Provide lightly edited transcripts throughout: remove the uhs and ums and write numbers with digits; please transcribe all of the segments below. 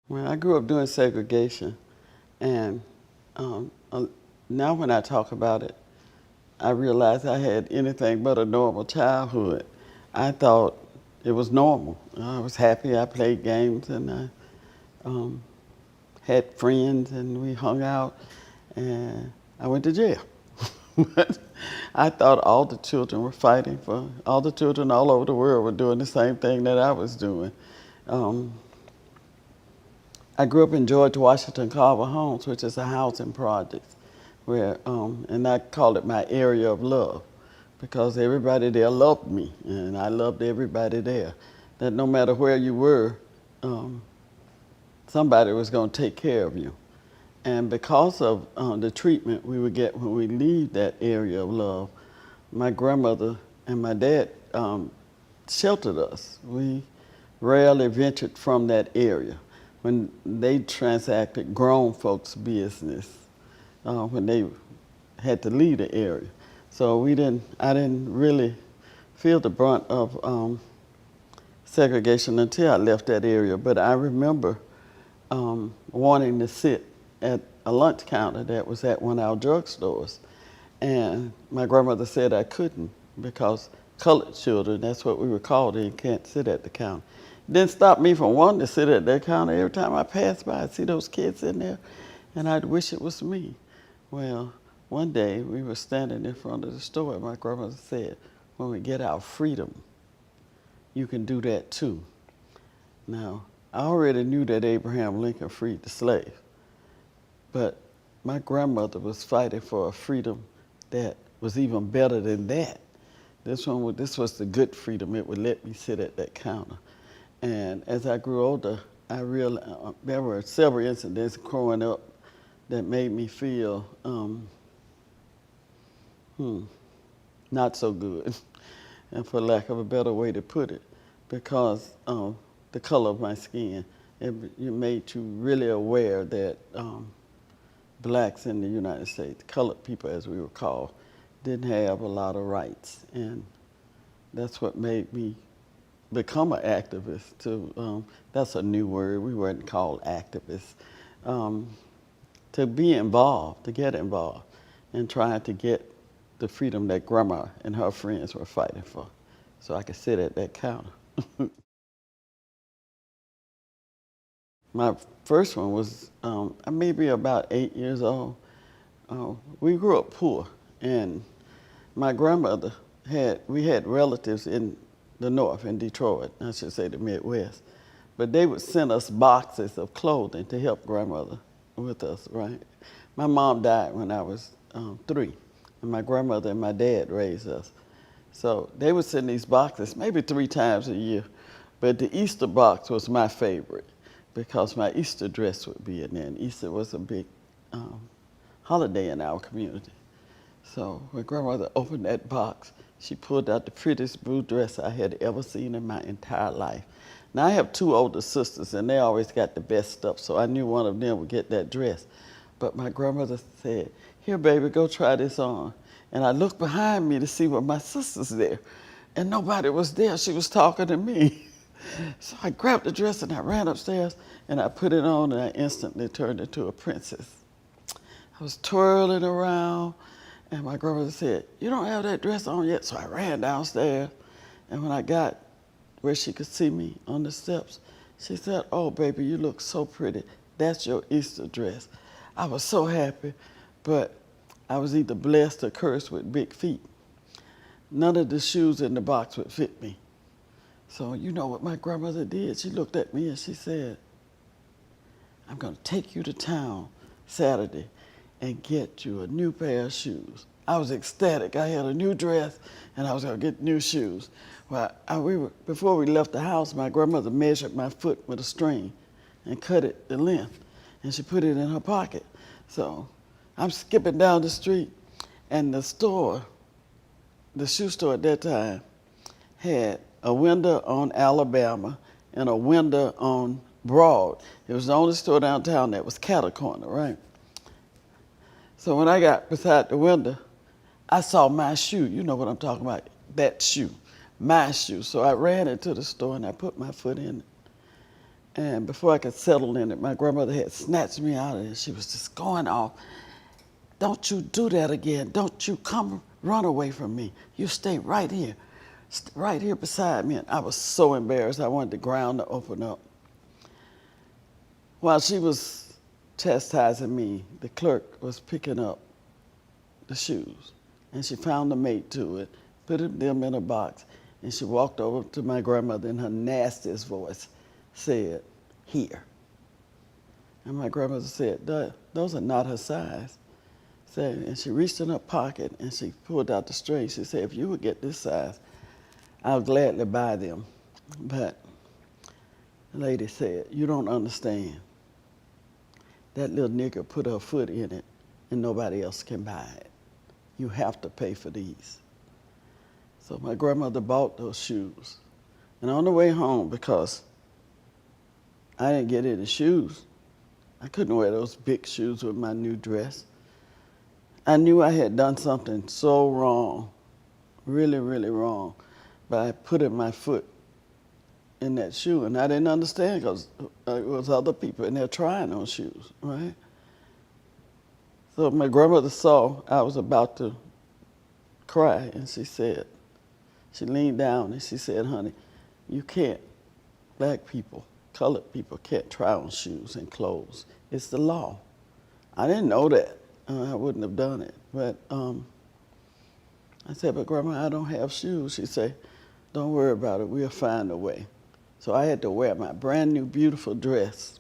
Well, I grew up doing segregation, and now when I talk about it, I realize I had anything but a normal childhood. I thought it was normal. I was happy. I played games, and I um, had friends, and we hung out, and I went to jail. But I thought all the children were fighting for, all the children all over the world were doing the same thing that I was doing. Um, I grew up in George Washington Carver Homes, which is a housing project, and I call it my area of love, because everybody there loved me, and I loved everybody there. That no matter where you were, um, somebody was going to take care of you. And because of the treatment we would get when we leave that area of love, my grandmother and my dad sheltered us. We rarely ventured from that area when they transacted grown folks' business, when they had to leave the area. So I didn't really feel the brunt of segregation until I left that area. But I remember wanting to sit at a lunch counter that was at one of our drugstores. And my grandmother said I couldn't because colored children, that's what we were called, they can't sit at the counter. It didn't stop me from wanting to sit at that counter. Every time I passed by, I'd see those kids in there, and I'd wish it was me. Well, one day we were standing in front of the store, and my grandmother said, when we get our freedom, you can do that too. Now, I already knew that Abraham Lincoln freed the slave, but my grandmother was fighting for a freedom that was even better than that. This was the good freedom. It would let me sit at that counter. And as I grew older, I realized there were several incidents growing up that made me feel not so good, and for lack of a better way to put it, because of the color of my skin. It made you really aware that blacks in the United States, colored people as we were called, didn't have a lot of rights. And that's what made me become an activist. That's a new word, we weren't called activists. To be involved, to get involved, and trying to get the freedom that Grandma and her friends were fighting for, so I could sit at that counter. My first one was maybe about 8 years old. We grew up poor, and my grandmother we had relatives in the North, in Detroit, I should say the Midwest, but they would send us boxes of clothing to help grandmother with us, right? My mom died when I was 3, and my grandmother and my dad raised us. So they would send these boxes maybe 3 times a year, but the Easter box was my favorite because my Easter dress would be in there, and Easter was a big holiday in our community. So when grandmother opened that box, she pulled out the prettiest blue dress I had ever seen in my entire life. Now I have 2 older sisters, and they always got the best stuff, so I knew one of them would get that dress. But my grandmother said, "Here, baby, go try this on." And I looked behind me to see were my sisters there, and nobody was there. She was talking to me. So I grabbed the dress and I ran upstairs and I put it on, and I instantly turned into a princess. I was twirling around, and my grandmother said, "You don't have that dress on yet." So I ran downstairs, and when I got where she could see me on the steps, she said, "Oh, baby, you look so pretty. That's your Easter dress." I was so happy, but I was either blessed or cursed with big feet. None of the shoes in the box would fit me. So you know what my grandmother did? She looked at me and she said, "I'm going to take you to town Saturday and get you a new pair of shoes." I was ecstatic. I had a new dress and I was going to get new shoes. Well, before we left the house, my grandmother measured my foot with a string and cut it the length, and she put it in her pocket. So I'm skipping down the street, and the shoe store at that time, had a window on Alabama and a window on Broad. It was the only store downtown that was cattle corner, right? So when I got beside the window, I saw my shoe. You know what I'm talking about, that shoe, my shoe. So I ran into the store and I put my foot in it. And before I could settle in it, my grandmother had snatched me out of it. She was just going off. Don't you do that again. Don't you come run away from me. You stay right here beside me. And I was so embarrassed. I wanted the ground to open up. While she was chastising me, the clerk was picking up the shoes. And she found a mate to it, put them in a box, and she walked over to my grandmother in her nastiest voice, said, "Here." And my grandmother said, "Those are not her size." And she reached in her pocket and she pulled out the string. She said, "If you would get this size, I'll gladly buy them." But the lady said, "You don't understand. That little nigger put her foot in it and nobody else can buy it. You have to pay for these." So my grandmother bought those shoes. And on the way home, because I didn't get any shoes, I couldn't wear those big shoes with my new dress. I knew I had done something so wrong, really, really wrong, by putting my foot in that shoe. And I didn't understand because it was other people in there trying on shoes, right? So my grandmother saw I was about to cry, and she leaned down and she said, "Honey, you can't, black people, colored people can't try on shoes and clothes. It's the law." I didn't know that. I wouldn't have done it. But I said, "But Grandma, I don't have shoes." She said, "Don't worry about it. We'll find a way." So I had to wear my brand new beautiful dress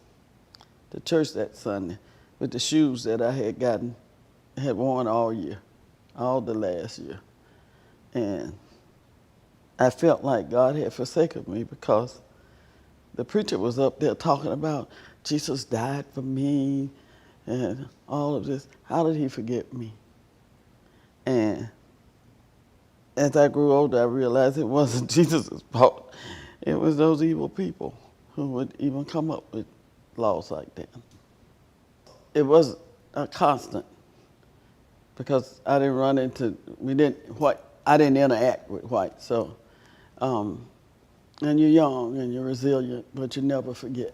to church that Sunday with the shoes that I had worn all year, all the last year. And I felt like God had forsaken me because the preacher was up there talking about Jesus died for me and all of this. How did he forget me? And as I grew older, I realized it wasn't Jesus' fault. It was those evil people who would even come up with laws like that. It was a constant because I didn't run into, I didn't interact with whites. So, and you're young and you're resilient, but you never forget.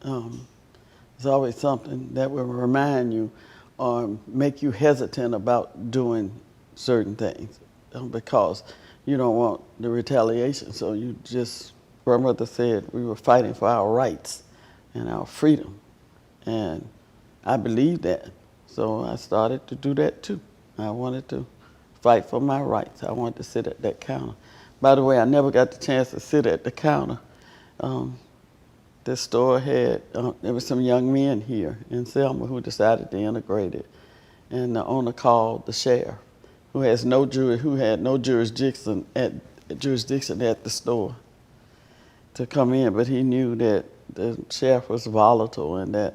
There's always something that will remind you or make you hesitant about doing certain things because you don't want the retaliation. So you just, grandmother said we were fighting for our rights and our freedom. And I believed that. So I started to do that too. I wanted to fight for my rights. I wanted to sit at that counter. By the way, I never got the chance to sit at the counter. This store had, there were some young men here in Selma who decided to integrate it. And the owner called the sheriff, who had no jurisdiction at the store, to come in. But he knew that the sheriff was volatile and that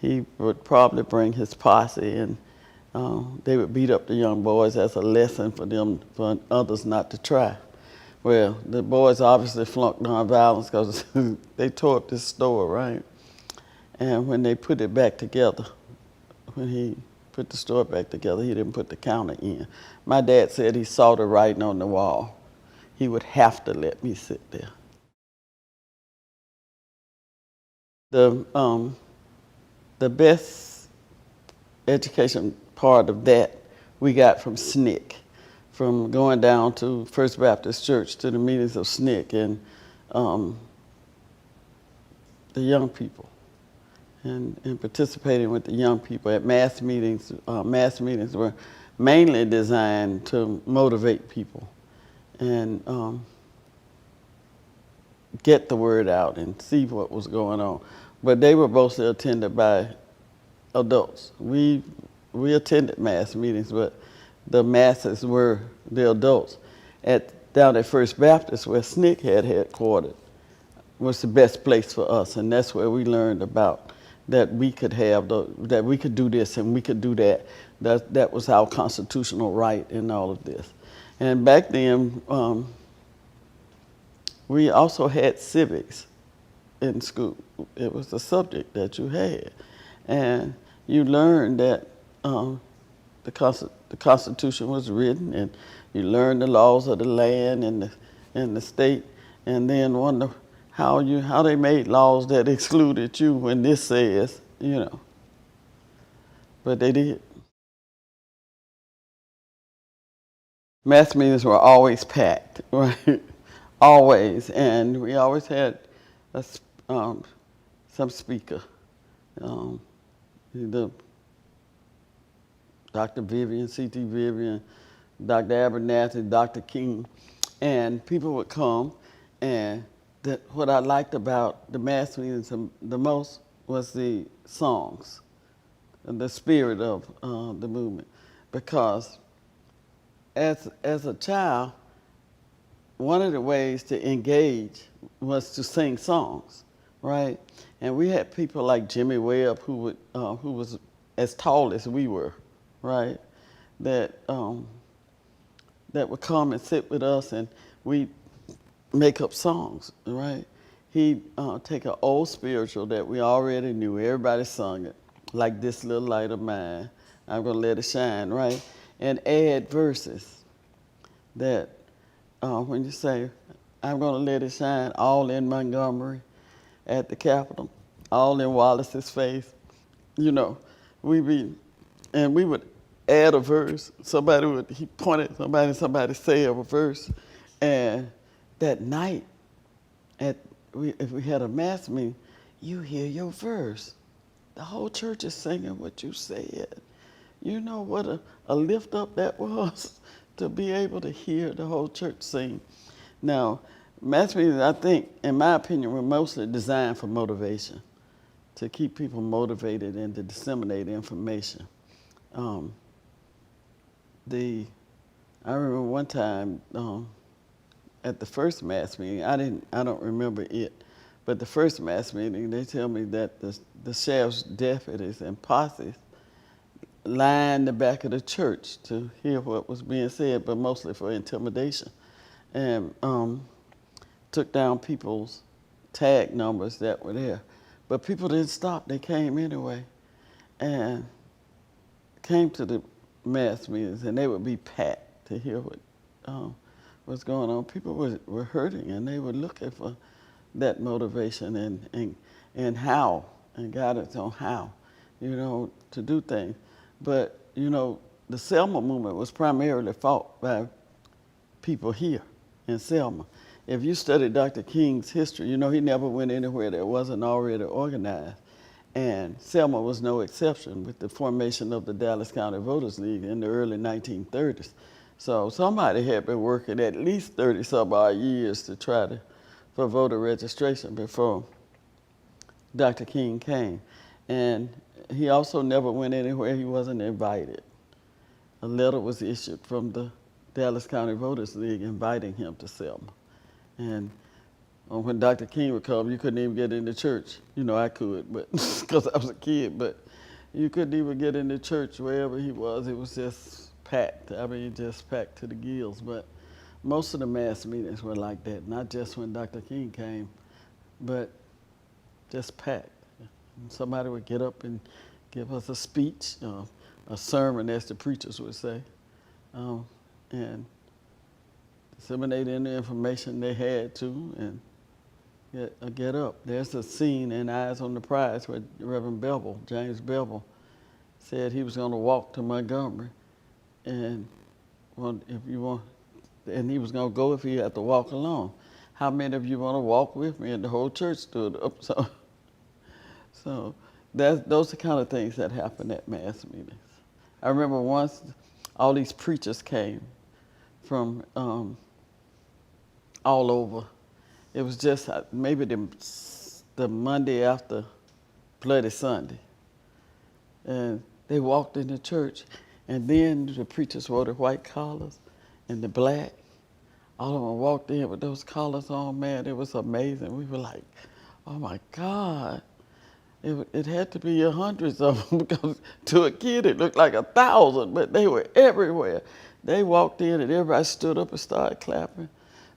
he would probably bring his posse and they would beat up the young boys as a lesson for others not to try. Well, the boys obviously flunked nonviolence because they tore up this store, right? And when they put it back together, when he put the store back together, he didn't put the counter in. My dad said he saw the writing on the wall. He would have to let me sit there. The best education part of that we got from SNCC. From going down to First Baptist Church to the meetings of SNCC and the young people, and participating with the young people at mass meetings. Mass meetings were mainly designed to motivate people and get the word out and see what was going on. But they were mostly attended by adults. We attended mass meetings, but the masses were the adults. Down at First Baptist, where SNCC had headquartered, was the best place for us, and that's where we learned about that we could that we could do this and we could do that. That was our constitutional right in all of this. And back then, we also had civics in school. It was a subject that you had, and you learned that the Constitution was written, and you learned the laws of the land and the state, and then wonder how they made laws that excluded you when this says, but they did. Mass meetings were always packed, right? Always, and we always had a, some speaker, um, either Dr. Vivian, C.T. Vivian, Dr. Abernathy, Dr. King, and people would come, and what I liked about the mass meetings the most was the songs, and the spirit of the movement, because as a child, one of the ways to engage was to sing songs, right? And we had people like Jimmy Webb, who was as tall as we were, right? That would come and sit with us, and we make up songs, right? He'd take an old spiritual that we already knew, everybody sung it, like "This Little Light of Mine, I'm Gonna Let It Shine," right? And add verses that when you say, "I'm gonna let it shine all in Montgomery at the Capitol, all in Wallace's face," we would add a verse. He pointed at somebody say a verse, and that night if we had a mass meeting, you hear your verse. The whole church is singing what you said. You know what a lift up that was to be able to hear the whole church sing. Now, mass meetings, I think, in my opinion, were mostly designed for motivation, to keep people motivated and to disseminate information. I remember one time at the first mass meeting, I don't remember it, but the first mass meeting, they tell me that the sheriff's deputies and posses lined the back of the church to hear what was being said, but mostly for intimidation, and took down people's tag numbers that were there. But people didn't stop, they came anyway, and came to the mass meetings, and they would be packed to hear what was going on. People were hurting, and they were looking for that motivation and how, and guidance on how, to do things. But, the Selma movement was primarily fought by people here in Selma. If you study Dr. King's history, he never went anywhere that wasn't already organized. And Selma was no exception with the formation of the Dallas County Voters League in the early 1930s. So somebody had been working at least 30-some odd years to try for voter registration before Dr. King came. And he also never went anywhere he wasn't invited. A letter was issued from the Dallas County Voters League inviting him to Selma. And when Dr. King would come, you couldn't even get into church. I could, but because I was a kid, but you couldn't even get into church wherever he was. It was just packed. Just packed to the gills. But most of the mass meetings were like that, not just when Dr. King came, but just packed. Somebody would get up and give us a speech, a sermon, as the preachers would say, and disseminate any information they had to, and get up. There's a scene in Eyes on the Prize where Reverend Bevel, James Bevel, said he was going to walk to Montgomery, and he was going to go if he had to walk alone. How many of you want to walk with me? And the whole church stood up. So those are the kind of things that happen at mass meetings. I remember once all these preachers came from all over. It was just maybe the Monday after Bloody Sunday. And they walked in the church, and then the preachers wore the white collars and the black. All of them walked in with those collars on, man, it was amazing. We were like, oh my God. It had to be hundreds of them, because to a kid it looked like 1,000, but they were everywhere. They walked in and everybody stood up and started clapping.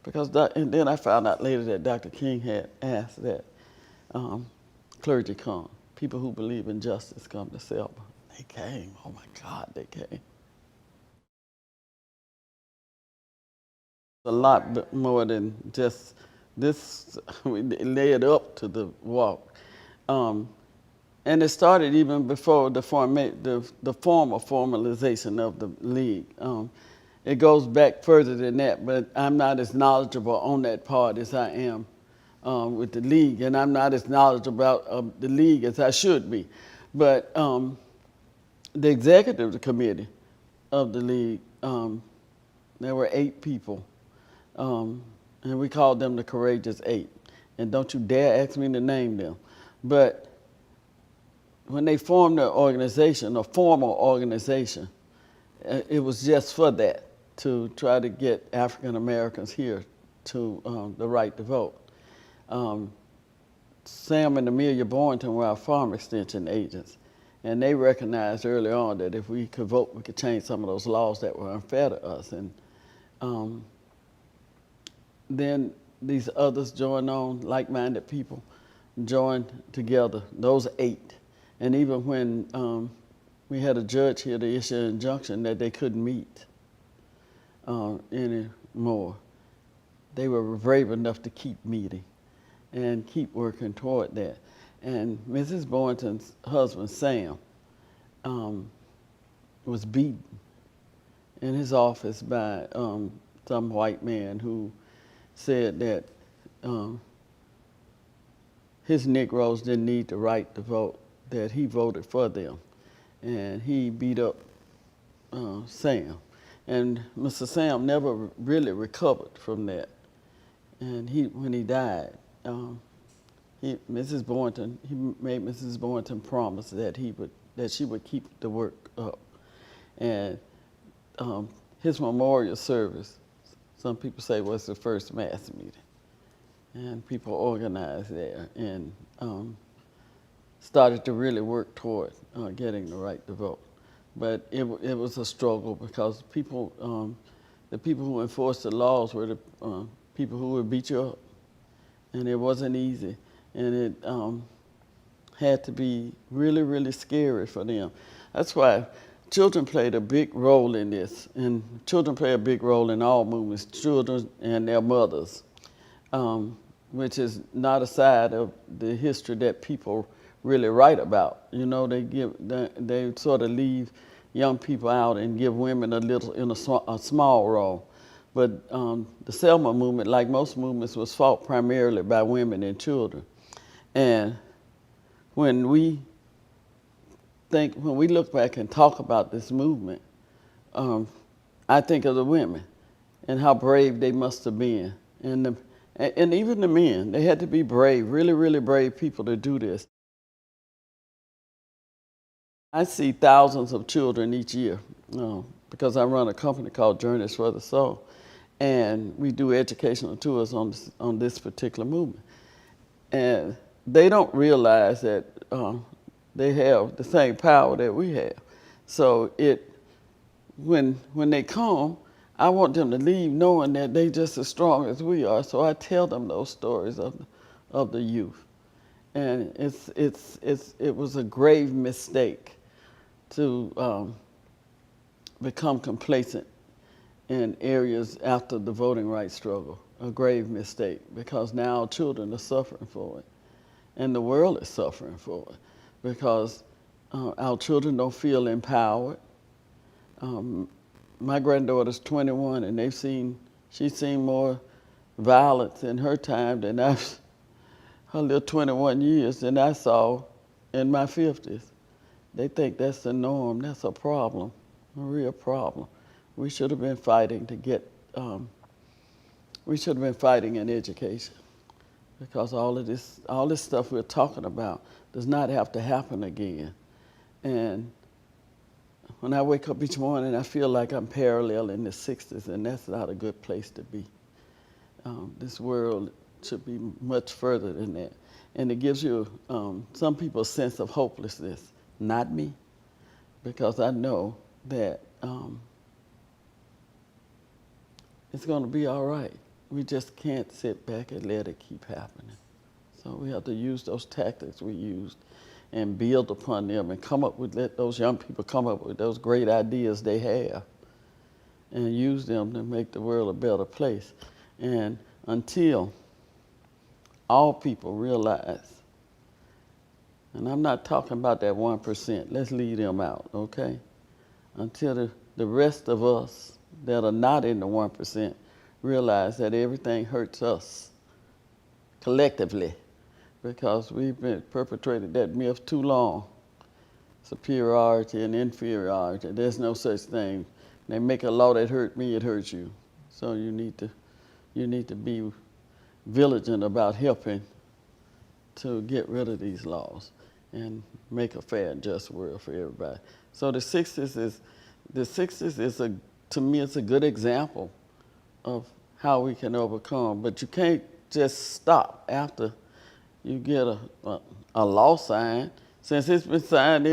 And then I found out later that Dr. King had asked that clergy come, people who believe in justice come to Selma. They came, oh my God, they came. A lot more than just this we led up to the walk. And it started even before the formal formalization of the league. It goes back further than that, but I'm not as knowledgeable on that part as I am with the league, and I'm not as knowledgeable about the league as I should be. But the executive committee of the league, there were 8 people, and we called them the Courageous 8. And don't you dare ask me to name them. But when they formed their organization, a formal organization, it was just for that, to try to get African Americans here to the right to vote. Sam and Amelia Boynton were our farm extension agents, and they recognized early on that if we could vote, we could change some of those laws that were unfair to us. And then these others joined on, like-minded people joined together, those 8. And even when we had a judge here to issue an injunction that they couldn't meet anymore, they were brave enough to keep meeting and keep working toward that. And Mrs. Boynton's husband, Sam, was beaten in his office by some white man who said that his Negroes didn't need the right to vote, that he voted for them. And he beat up Sam. And Mr. Sam never really recovered from that. And when he died, he made Mrs. Boynton promise that she would keep the work up. And his memorial service, some people say, was the first mass meeting. And people organized there and started to really work toward getting the right to vote. But it was a struggle because the people who enforced the laws were the people who would beat you up. And it wasn't easy. And it had to be really, really scary for them. That's why children played a big role in this. And children play a big role in all movements, children and their mothers, which is not a side of the history that people really write about. You know, they sort of leave young people out and give women a small role. But the Selma movement, like most movements, was fought primarily by women and children. And when we look back and talk about this movement, I think of the women and how brave they must have been. And even the men, they had to be brave, really, really brave people to do this. I see thousands of children each year because I run a company called Journeys for the Soul, and we do educational tours on this particular movement. And they don't realize that they have the same power that we have. So when they come, I want them to leave knowing that they're just as strong as we are. So I tell them those stories of the youth. And it was a grave mistake to become complacent in areas after the voting rights struggle, a grave mistake, because now children are suffering for it. And the world is suffering for it because our children don't feel empowered. My granddaughter's 21 and she's seen more violence in her time than her little 21 years than I saw in my 50s. They think that's the norm. That's a problem, a real problem. We should have been fighting to get, we should have been fighting in education because all this stuff we're talking about does not have to happen again. And when I wake up each morning, I feel like I'm parallel in the 60s, and that's not a good place to be. This world should be much further than that. And it gives you, some people, a sense of hopelessness. Not me, because I know that it's going to be all right. We just can't sit back and let it keep happening. So we have to use those tactics we used and build upon them and let those young people come up with those great ideas they have and use them to make the world a better place. And until all people realize, and I'm not talking about that 1%, let's leave them out, okay? Until the rest of us that are not in the 1% realize that everything hurts us collectively because we've been perpetrated that myth too long. Superiority and inferiority, there's no such thing. They make a law that hurt me, it hurts you. So you need to be vigilant about helping to get rid of these laws and make a fair and just world for everybody. So the 60s is to me, it's a good example of how we can overcome, but you can't just stop after you get a law signed. Since it's been signed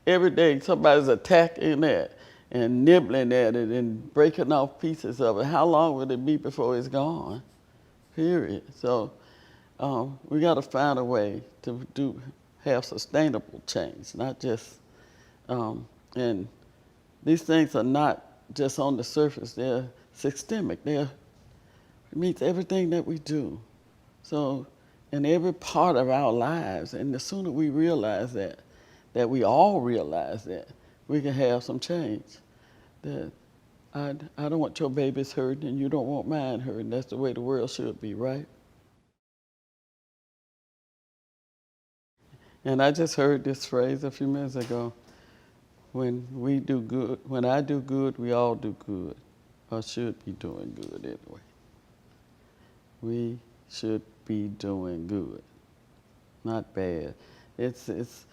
every day, somebody's attacking that and nibbling at it and breaking off pieces of it. How long will it be before it's gone? Period. So we got to find a way to have sustainable change, not just, and these things are not just on the surface, they're systemic. It meets everything that we do. So in every part of our lives, and the sooner we realize that we all realize that, we can have some change. That I don't want your babies hurting and you don't want mine hurting. That's the way the world should be, right? And I just heard this phrase a few minutes ago. When I do good, we all do good, or should be doing good anyway. We should be doing good, not bad. It's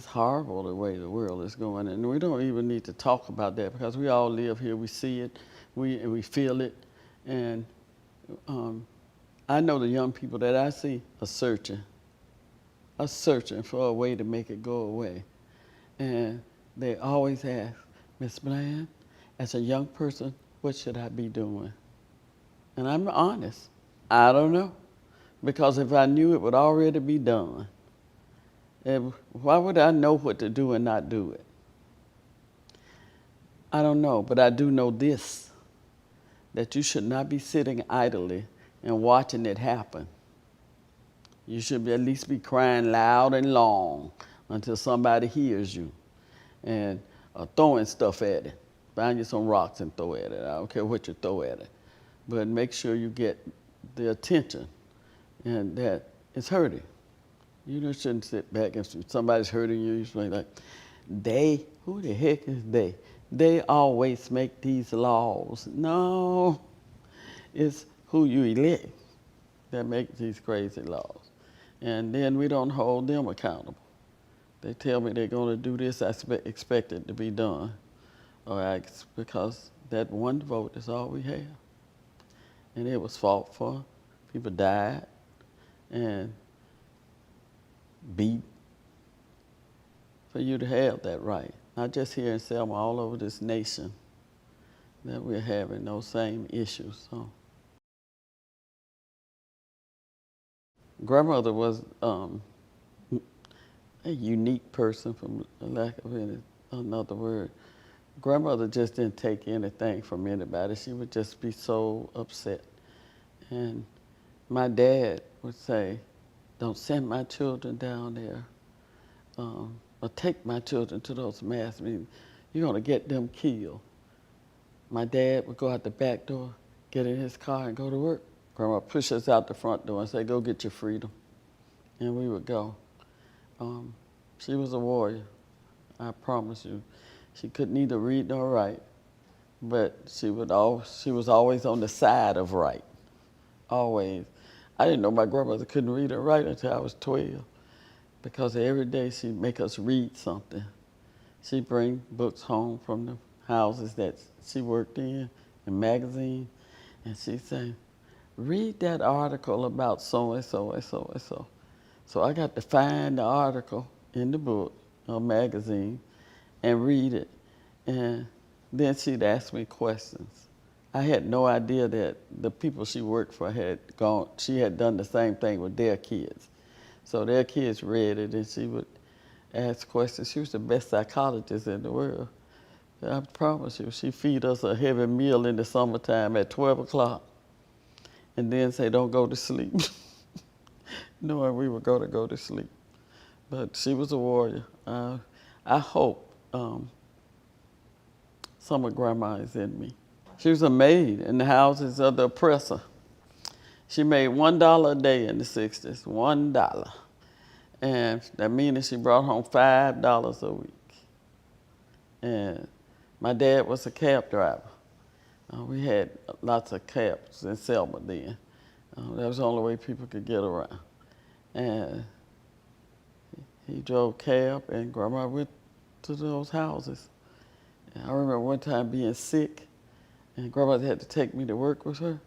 horrible the way the world is going, and we don't even need to talk about that because we all live here. We see it, we feel it, and I know the young people that I see are searching for a way to make it go away, and they always ask, Miss Bland, as a young person, what should I be doing? And I'm honest, I don't know, because if I knew it would already be done. And why would I know what to do and not do it? I don't know, but I do know this, that you should not be sitting idly and watching it happen. You should at least be crying loud and long until somebody hears you and throwing stuff at it. Find you some rocks and throw at it. I don't care what you throw at it. But make sure you get the attention and that it's hurting. You just shouldn't sit back and somebody's hurting you. You should be like, who the heck is they? They always make these laws. No, it's who you elect that make these crazy laws. And then we don't hold them accountable. They tell me they're going to do this, I expect it to be done. Because that one vote is all we have. And it was fought for. People died and beat for you to have that right. Not just here in Selma, all over this nation, that we're having those same issues. So, grandmother was a unique person, for lack of another word. Grandmother just didn't take anything from anybody. She would just be so upset. And my dad would say, don't send my children down there, or take my children to those mass meetings. You're gonna get them killed. My dad would go out the back door, get in his car and go to work. Grandma would push us out the front door and say, go get your freedom. And we would go. She was a warrior, I promise you. She could neither read nor write, but she was always on the side of right, always. I didn't know my grandmother couldn't read or write until I was 12, because every day she'd make us read something. She'd bring books home from the houses that she worked in, and magazines, and she'd say, read that article about so-and-so and so-and-so. So I got to find the article in the book or magazine and read it. And then she'd ask me questions. I had no idea that the people she worked for she had done the same thing with their kids. So their kids read it and she would ask questions. She was the best psychologist in the world. I promise you, she'd feed us a heavy meal in the summertime at 12 o'clock and then say, don't go to sleep. knowing we were going to go to sleep. But she was a warrior. I hope some of Grandma is in me. She was a maid in the houses of the oppressor. She made $1 a day in the 60s, $1. And that means she brought home $5 a week. And my dad was a cab driver. We had lots of cabs in Selma then. That was the only way people could get around. And he drove cab, and Grandma went to those houses. And I remember one time being sick, and Grandma had to take me to work with her.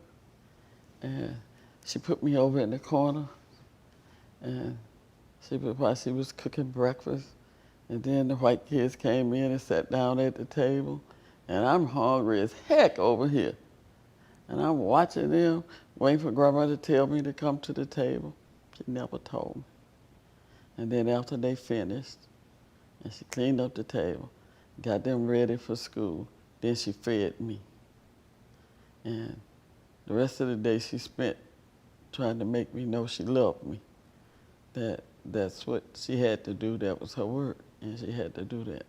And she put me over in the corner, and while she was cooking breakfast, and then the white kids came in and sat down at the table, and I'm hungry as heck over here. And I'm watching them, waiting for Grandma to tell me to come to the table. She never told me. And then after they finished, and she cleaned up the table, got them ready for school, then she fed me. And the rest of the day she spent trying to make me know she loved me. That's what she had to do. That was her work, and she had to do that.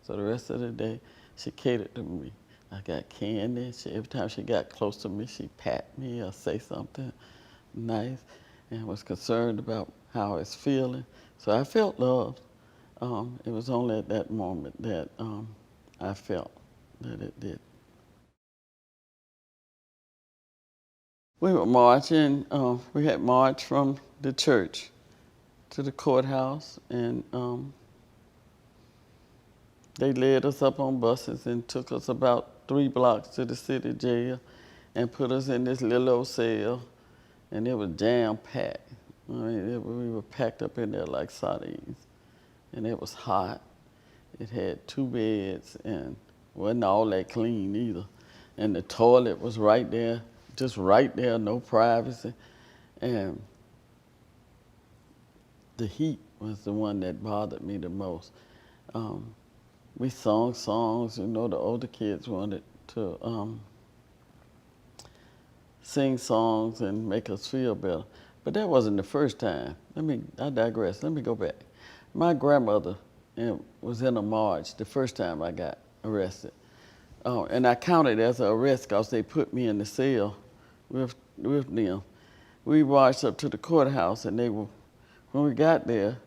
So the rest of the day, she catered to me. I got candy. Every time she got close to me, she'd pat me or say something nice, and was concerned about how I was feeling. So I felt loved. It was only at that moment that I felt that it did. We were marching. We had marched from the church to the courthouse, and they led us up on buses and took us about 3 blocks to the city jail and put us in this little old cell, and it was jam-packed. I mean, we were packed up in there like sardines, and it was hot. It had 2 beds and wasn't all that clean either. And the toilet was right there, just right there, no privacy. And the heat was the one that bothered me the most. We sung songs, the older kids wanted to sing songs and make us feel better. But that wasn't the first time. I digress, let me go back. My grandmother was in a march the first time I got arrested. And I counted as an arrest because they put me in the cell with them. We marched up to the courthouse, and when we got there,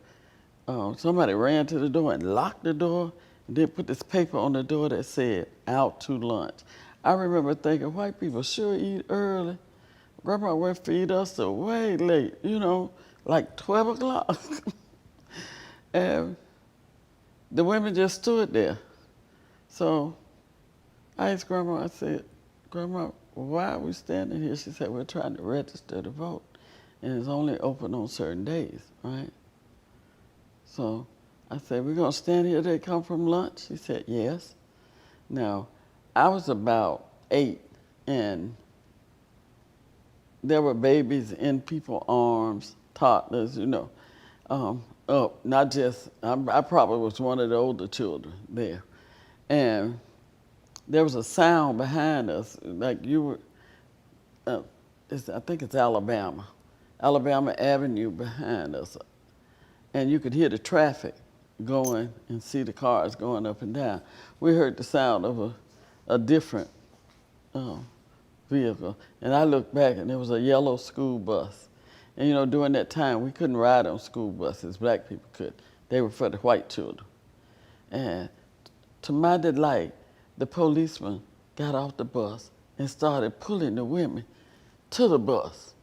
somebody ran to the door and locked the door, and then put this paper on the door that said, "Out to lunch." I remember thinking, white people sure eat early. Grandma would feed us till way late, like 12 o'clock. And the women just stood there. So I asked Grandma, I said, "Grandma, why are we standing here?" She said, "We're trying to register to vote, and it's only open on certain days, right?" So I said, "We're gonna stand here till they come from lunch?" She said, "Yes." Now, I was about 8, and there were babies in people's arms, toddlers, not just, I probably was one of the older children there. And there was a sound behind us, like you were, I think it's Alabama Avenue behind us. And you could hear the traffic going and see the cars going up and down. We heard the sound of a different vehicle. And I looked back, and there was a yellow school bus. And during that time, we couldn't ride on school buses. Black people could. They were for the white children. And to my delight, the policeman got off the bus and started pulling the women to the bus,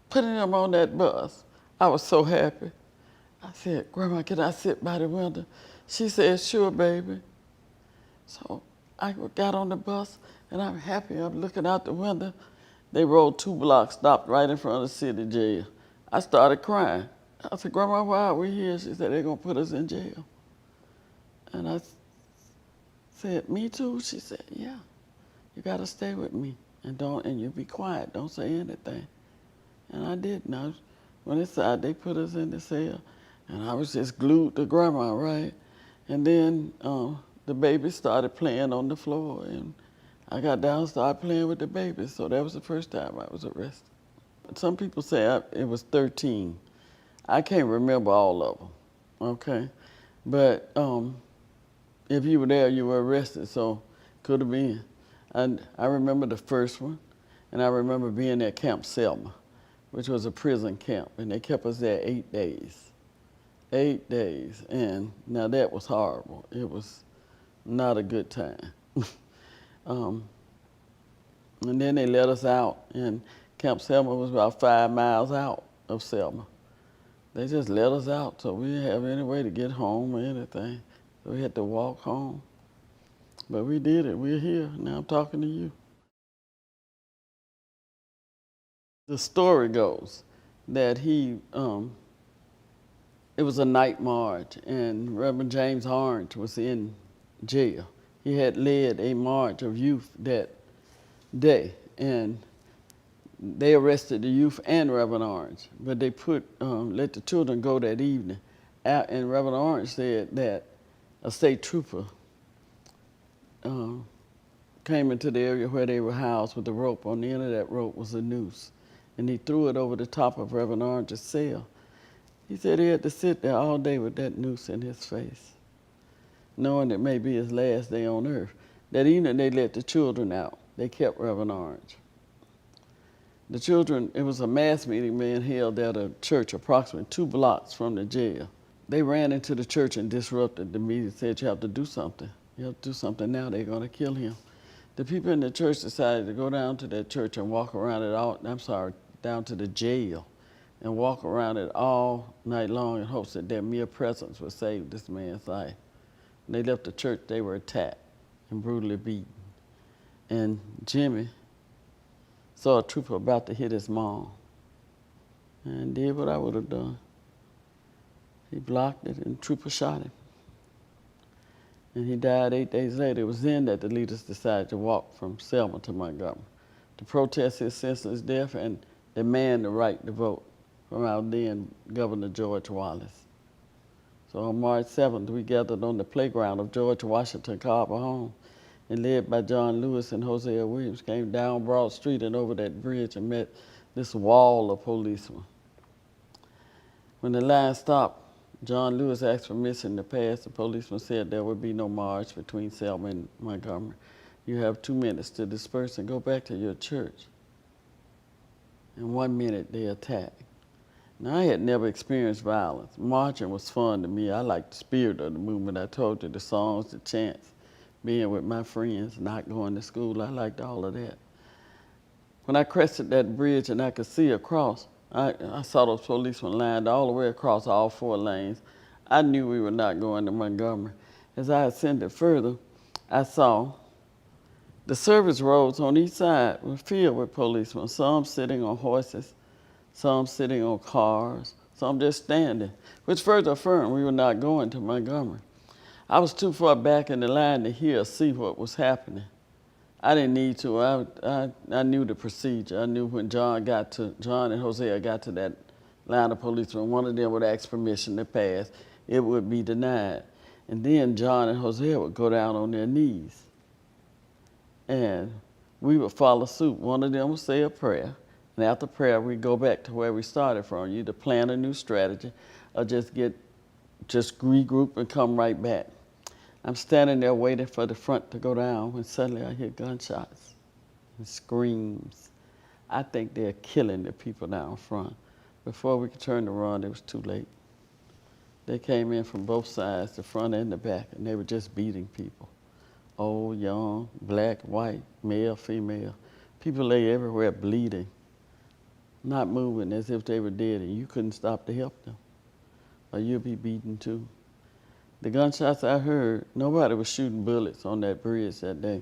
putting them on that bus. I was so happy. I said, "Grandma, can I sit by the window?" She said, "Sure, baby." So I got on the bus, and I'm happy. I'm looking out the window. They rolled 2 blocks, stopped right in front of the city jail. I started crying. I said, "Grandma, why are we here?" She said, "They're going to put us in jail." And I said, "Me too?" She said, "Yeah, you got to stay with me, and you be quiet. Don't say anything." And I did. Now, when they put us in the cell, and I was just glued to Grandma, right? And then the baby started playing on the floor, and I got down and started playing with the baby. So that was the first time I was arrested. Some people say it was 13. I can't remember all of them, okay? But if you were there, you were arrested, so could have been. And I remember the first one, and I remember being at Camp Selma, which was a prison camp, and they kept us there 8 days. 8 days, and now that was horrible. It was not a good time. um, and then they let us out, and Camp Selma was about 5 miles out of Selma. They just let us out, so we didn't have any way to get home or anything. So we had to walk home. But we did it. We're here. Now I'm talking to you. The story goes that it was a night march, and Reverend James Orange was in jail. He had led a march of youth that day, and they arrested the youth and Reverend Orange, but they let the children go that evening. And Reverend Orange said that a state trooper came into the area where they were housed with a rope. On the end of that rope was a noose, and he threw it over the top of Reverend Orange's cell. He said he had to sit there all day with that noose in his face, knowing it may be his last day on earth. That evening they let the children out. They kept Reverend Orange. The children, it was a mass meeting being held at a church approximately 2 blocks from the jail. They ran into the church and disrupted the meeting, said you have to do something. You have to do something now, they're gonna kill him. The people in the church decided to go down to that church and walk around it down to the jail and walk around it all night long in hopes that their mere presence would save this man's life. When they left the church, they were attacked and brutally beaten. And Jimmy saw a trooper about to hit his mom and did what I would have done. He blocked it and the trooper shot him. And he died 8 days later. It was then that the leaders decided to walk from Selma to Montgomery to protest his senseless death and demand the right to vote from our then Governor George Wallace. So on March 7th, we gathered on the playground of George Washington Carver home, and led by John Lewis and Hosea Williams, came down Broad Street and over that bridge and met this wall of policemen. When the line stopped, John Lewis asked permission to pass. The policeman said there would be no march between Selma and Montgomery. You have 2 minutes to disperse and go back to your church. In 1 minute, they attacked. Now, I had never experienced violence. Marching was fun to me. I liked the spirit of the movement. I told you, the songs, the chants, being with my friends, not going to school. I liked all of that. When I crested that bridge and I could see across, I saw those policemen lined all the way across all 4 lanes. I knew we were not going to Montgomery. As I ascended further, I saw the service roads on each side were filled with policemen, some sitting on horses, some sitting on cars, some just standing, which further affirmed we were not going to Montgomery. I was too far back in the line to hear or see what was happening. I didn't need to. I knew the procedure. I knew when John and Hosea got to that line of policemen, one of them would ask permission to pass. It would be denied. And then John and Hosea would go down on their knees. And we would follow suit. One of them would say a prayer. And after prayer, we'd go back to where we started from. You to plan a new strategy or just regroup and come right back. I'm standing there waiting for the front to go down when suddenly I hear gunshots and screams. I think they're killing the people down front. Before we could turn to run, it was too late. They came in from both sides, the front and the back, and they were just beating people. Old, young, black, white, male, female. People lay everywhere bleeding, not moving as if they were dead, and you couldn't stop to help them, or you'll be beaten too. The gunshots I heard, nobody was shooting bullets on that bridge that day.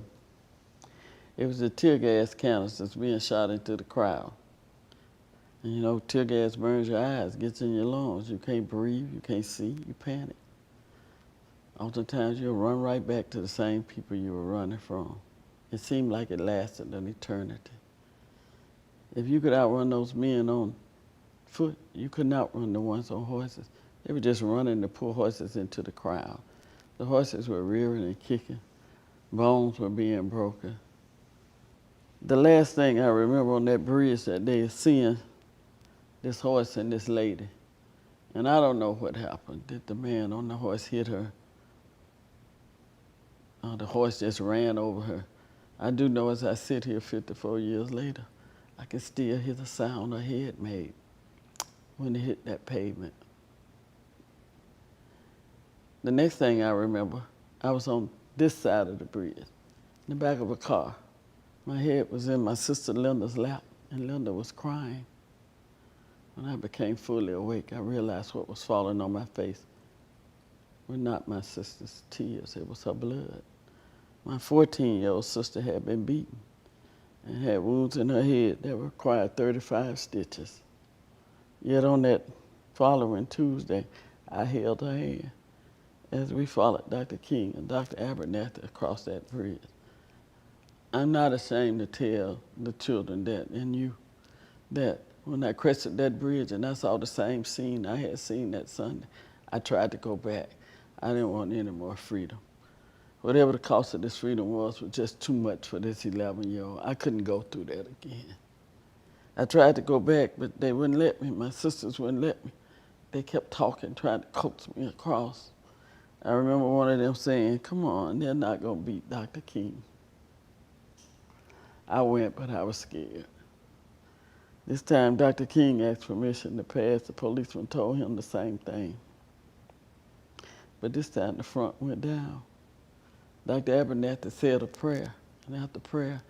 It was the tear gas canisters being shot into the crowd. And you know, tear gas burns your eyes, gets in your lungs. You can't breathe, you can't see, you panic. Oftentimes you'll run right back to the same people you were running from. It seemed like it lasted an eternity. If you could outrun those men on foot, you couldn't outrun the ones on horses. They were just running the poor horses into the crowd. The horses were rearing and kicking. Bones were being broken. The last thing I remember on that bridge that day is seeing this horse and this lady. And I don't know what happened. Did the man on the horse hit her? The horse just ran over her. I do know as I sit here 54 years later, I can still hear the sound her head made when it hit that pavement. The next thing I remember, I was on this side of the bridge, in the back of a car. My head was in my sister Linda's lap, and Linda was crying. When I became fully awake, I realized what was falling on my face were not my sister's tears, it was her blood. My 14-year-old sister had been beaten and had wounds in her head that required 35 stitches. Yet on that following Tuesday, I held her hand as we followed Dr. King and Dr. Abernathy across that bridge. I'm not ashamed to tell the children that, and you, that when I crested that bridge and I saw the same scene I had seen that Sunday, I tried to go back. I didn't want any more freedom. Whatever the cost of this freedom was just too much for this 11-year-old. I couldn't go through that again. I tried to go back, but they wouldn't let me. My sisters wouldn't let me. They kept talking, trying to coax me across. I remember one of them saying, "Come on, they're not gonna beat Dr. King." I went, but I was scared. This time, Dr. King asked permission to pass. The policeman told him the same thing. But this time, the front went down. Dr. Abernathy said a prayer, and after prayer,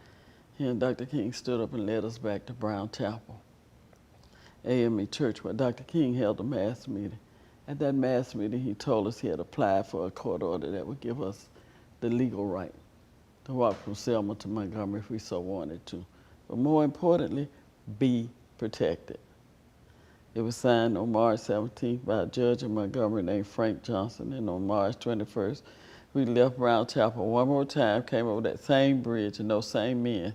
he and Dr. King stood up and led us back to Brown Chapel, AME Church, where Dr. King held a mass meeting. At that mass meeting, he told us he had applied for a court order that would give us the legal right to walk from Selma to Montgomery if we so wanted to. But more importantly, be protected. It was signed on March 17th by a judge in Montgomery named Frank Johnson, and on March 21st, we left Brown Chapel one more time, came over that same bridge, and those same men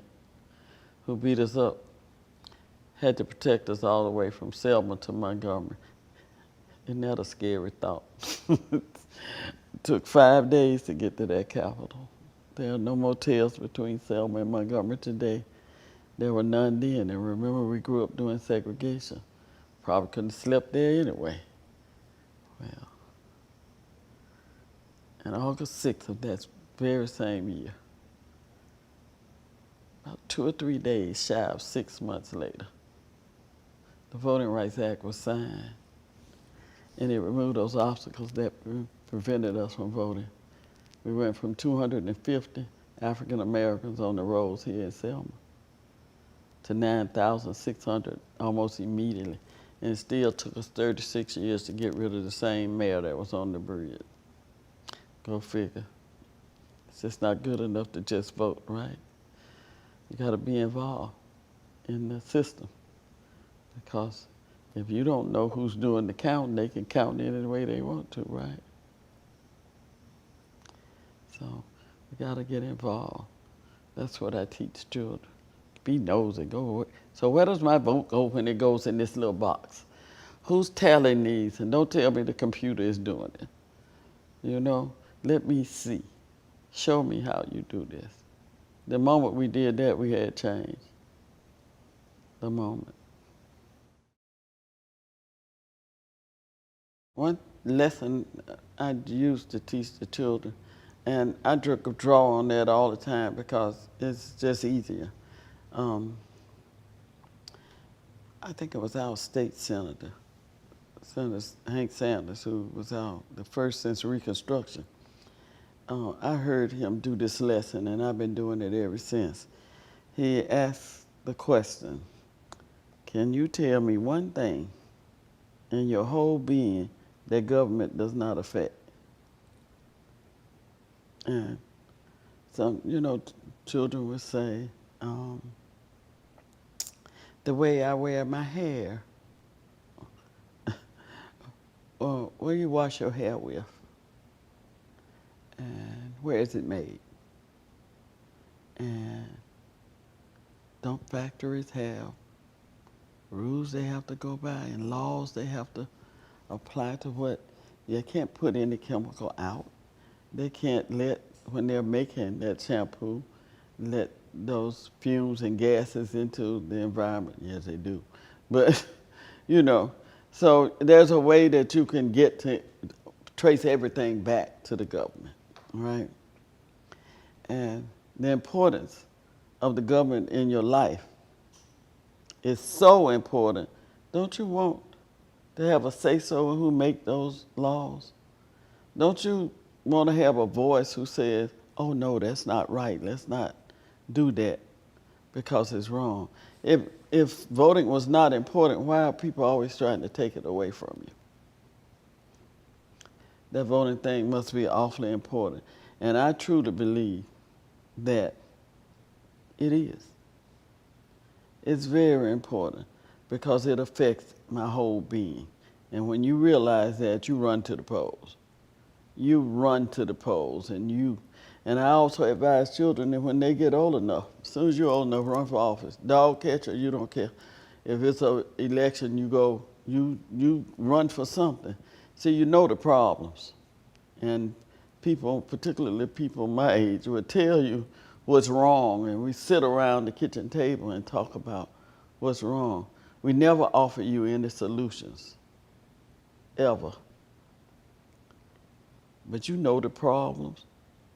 who beat us up had to protect us all the way from Selma to Montgomery. Isn't that a scary thought? It took 5 days to get to that capital. There are no motels between Selma and Montgomery today. There were none then, and remember we grew up during segregation. Probably couldn't have slept there anyway. Well, on August 6th of that very same year, about 2 or 3 days shy of 6 months later, the Voting Rights Act was signed, and it removed those obstacles that prevented us from voting. We went from 250 African Americans on the rolls here in Selma to 9,600 almost immediately, and it still took us 36 years to get rid of the same mayor that was on the bridge. Go figure. It's just not good enough to just vote, right? You gotta be involved in the system, because if you don't know who's doing the counting, they can count any way they want to, right? So we gotta get involved. That's what I teach children. Be nosy, go. So where does my vote go when it goes in this little box? Who's tallying these? And don't tell me the computer is doing it. You know, let me see. Show me how you do this. The moment we did that, we had change. The moment. One lesson I used to teach the children, and I draw on that all the time because it's just easier. I think it was our state senator, Senator Hank Sanders, who was the first since Reconstruction. I heard him do this lesson, and I've been doing it ever since. He asked the question, can you tell me one thing in your whole being that government does not affect? And some, children would say, the way I wear my hair, or where you wash your hair with, and where is it made? And don't factories have rules they have to go by and laws they have to apply to what? You can't put any chemical out. They can't when they're making that shampoo, let those fumes and gases into the environment. Yes, they do. But you know. So there's a way that you can get to trace everything back to the government, right? And the importance of the government in your life is so important. Don't you want to have a say-so in who make those laws? Don't you want to have a voice who says, oh no, that's not right, let's not do that because it's wrong? If voting was not important, why are people always trying to take it away from you? That voting thing must be awfully important. And I truly believe that it is. It's very important because it affects my whole being. And when you realize that, you run to the polls. You run to the polls, and I also advise children that when they get old enough, as soon as you're old enough, run for office. Dog catcher, you don't care. If it's an election, you run for something. See, you know the problems. And people, particularly people my age, will tell you what's wrong, and we sit around the kitchen table and talk about what's wrong. We never offer you any solutions, ever. But you know the problems,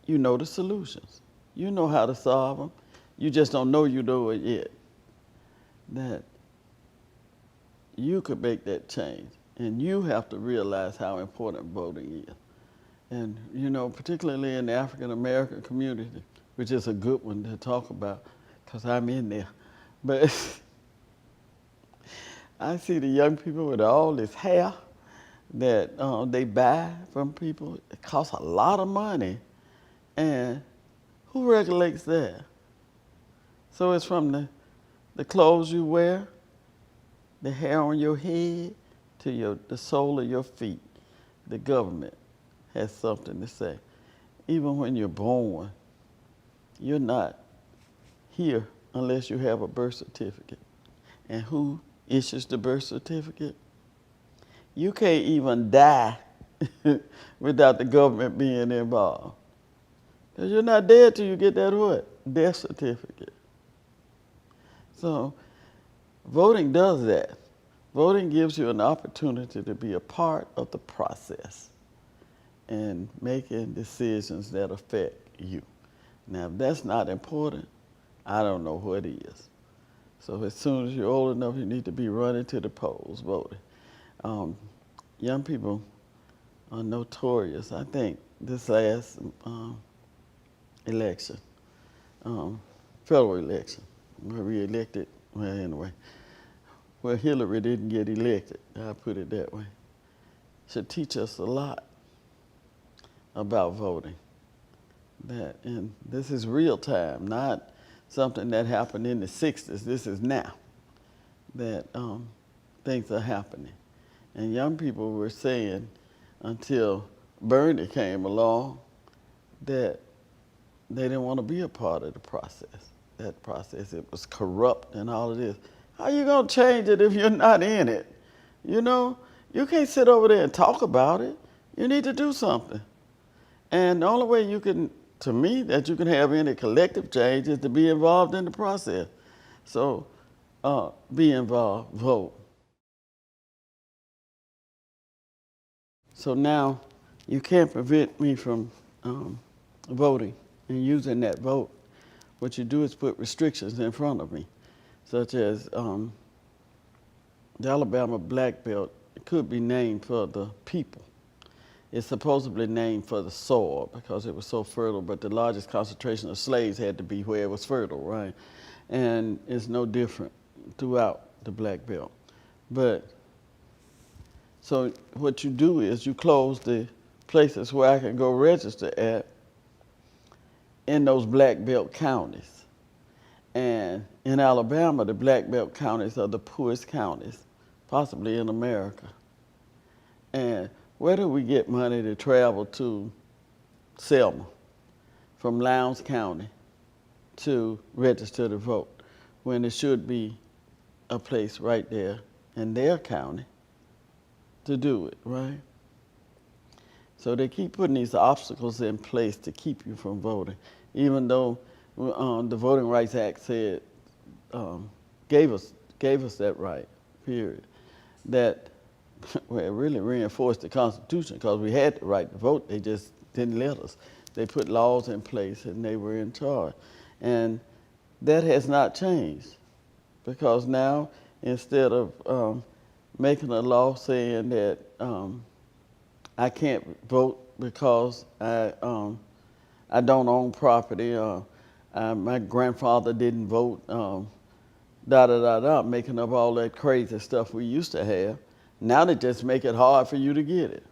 you know the solutions, you know how to solve them. You just don't know you know it yet. That you could make that change, and you have to realize how important voting is. And you know, particularly in the African American community, which is a good one to talk about, because I'm in there. But I see the young people with all this hair that they buy from people. It costs a lot of money. And who regulates that? So it's from the clothes you wear, the hair on your head, to the sole of your feet. The government has something to say. Even when you're born, you're not here unless you have a birth certificate. And who issues the birth certificate? You can't even die without the government being involved. Because you're not dead till you get that what? Death certificate. So voting does that. Voting gives you an opportunity to be a part of the process and making decisions that affect you. Now, if that's not important, I don't know what is. So as soon as you're old enough, you need to be running to the polls voting. Young people are notorious. I think this last election, federal election, where we elected, well, anyway, where Hillary didn't get elected, I'll put it that way, should teach us a lot about voting. And this is real time, not something that happened in the 60s. This is now that things are happening. And young people were saying, until Bernie came along, that they didn't want to be a part of the process. That process, it was corrupt and all of this. How are you going to change it if you're not in it? You know, you can't sit over there and talk about it. You need to do something. And the only way you can, to me, that you can have any collective change is to be involved in the process. So be involved, vote. So now you can't prevent me from voting and using that vote. What you do is put restrictions in front of me, such as the Alabama black belt. It could be named for the people. It's supposedly named for the soil because it was so fertile, but the largest concentration of slaves had to be where it was fertile, right? And it's no different throughout the black belt. But so what you do is you close the places where I can go register at in those black belt counties. And in Alabama, the black belt counties are the poorest counties, possibly in America. And where do we get money to travel to Selma from Lowndes County to register to vote when it should be a place right there in their county to do it, right? So they keep putting these obstacles in place to keep you from voting, even though the Voting Rights Act said, gave us that right, period. that well, it really reinforced the Constitution because we had the right to vote. They just didn't let us. They put laws in place and they were in charge. And that has not changed because now instead of making a law saying that I can't vote because I don't own property, my grandfather didn't vote, making up all that crazy stuff we used to have. Now they just make it hard for you to get it.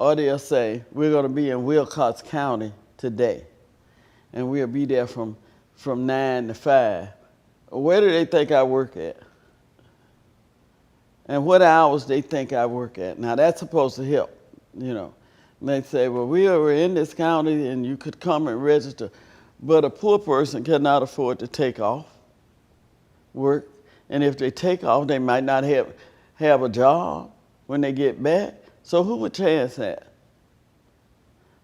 Or they'll say, we're going to be in Wilcox County today, and we'll be there from 9 to 5. Where do they think I work at? And what hours they think I work at? Now that's supposed to help, you know. And they say, well, we are in this county and you could come and register, but a poor person cannot afford to take off work. And if they take off, they might not have a job when they get back. So who would chance that?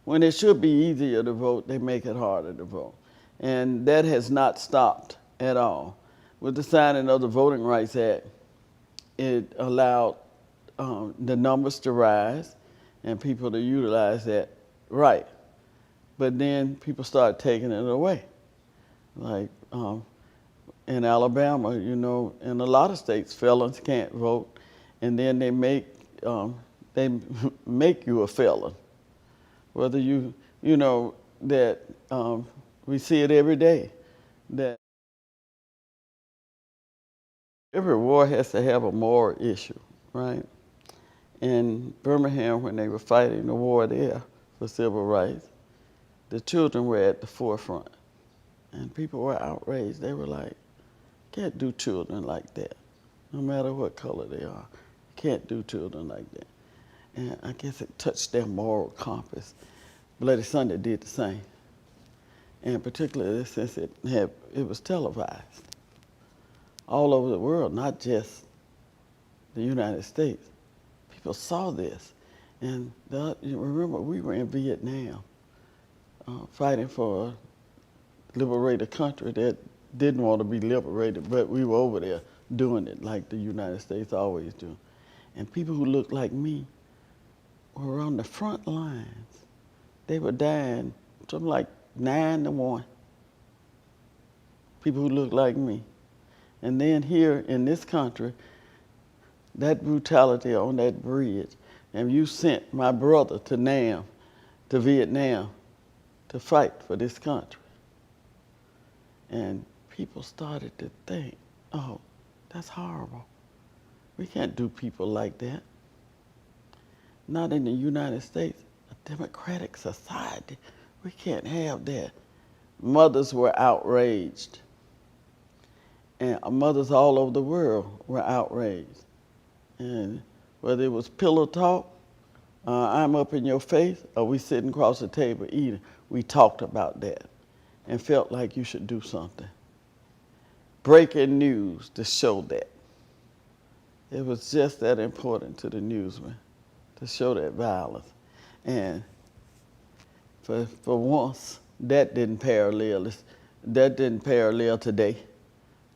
When it should be easier to vote, they make it harder to vote. And that has not stopped at all. With the signing of the Voting Rights Act, it allowed the numbers to rise and people to utilize that right. But then people started taking it away. Like in Alabama, you know, in a lot of states, felons can't vote, and then they make you a felon. Whether you know, that we see it every day, that every war has to have a moral issue, right? In Birmingham, when they were fighting the war there for civil rights, the children were at the forefront. And people were outraged. They were like, can't do children like that, no matter what color they are. Can't do children like that. And I guess it touched their moral compass. Bloody Sunday did the same. And particularly since it was televised all over the world, not just the United States. People saw this. And you remember, we were in Vietnam fighting for a liberated country that didn't want to be liberated, but we were over there doing it like the United States always do. And people who looked like me were on the front lines. They were dying something like 9 to 1. People who looked like me. And then here in this country, that brutality on that bridge, and you sent my brother to Vietnam, to fight for this country. And people started to think, oh, that's horrible. We can't do people like that. Not in the United States, a democratic society. We can't have that. Mothers were outraged. And mothers all over the world were outraged. And whether it was pillow talk, I'm up in your face, or we sitting across the table eating, we talked about that and felt like you should do something. Breaking news to show that. It was just that important to the newsman to show that violence. And for once, that didn't parallel today,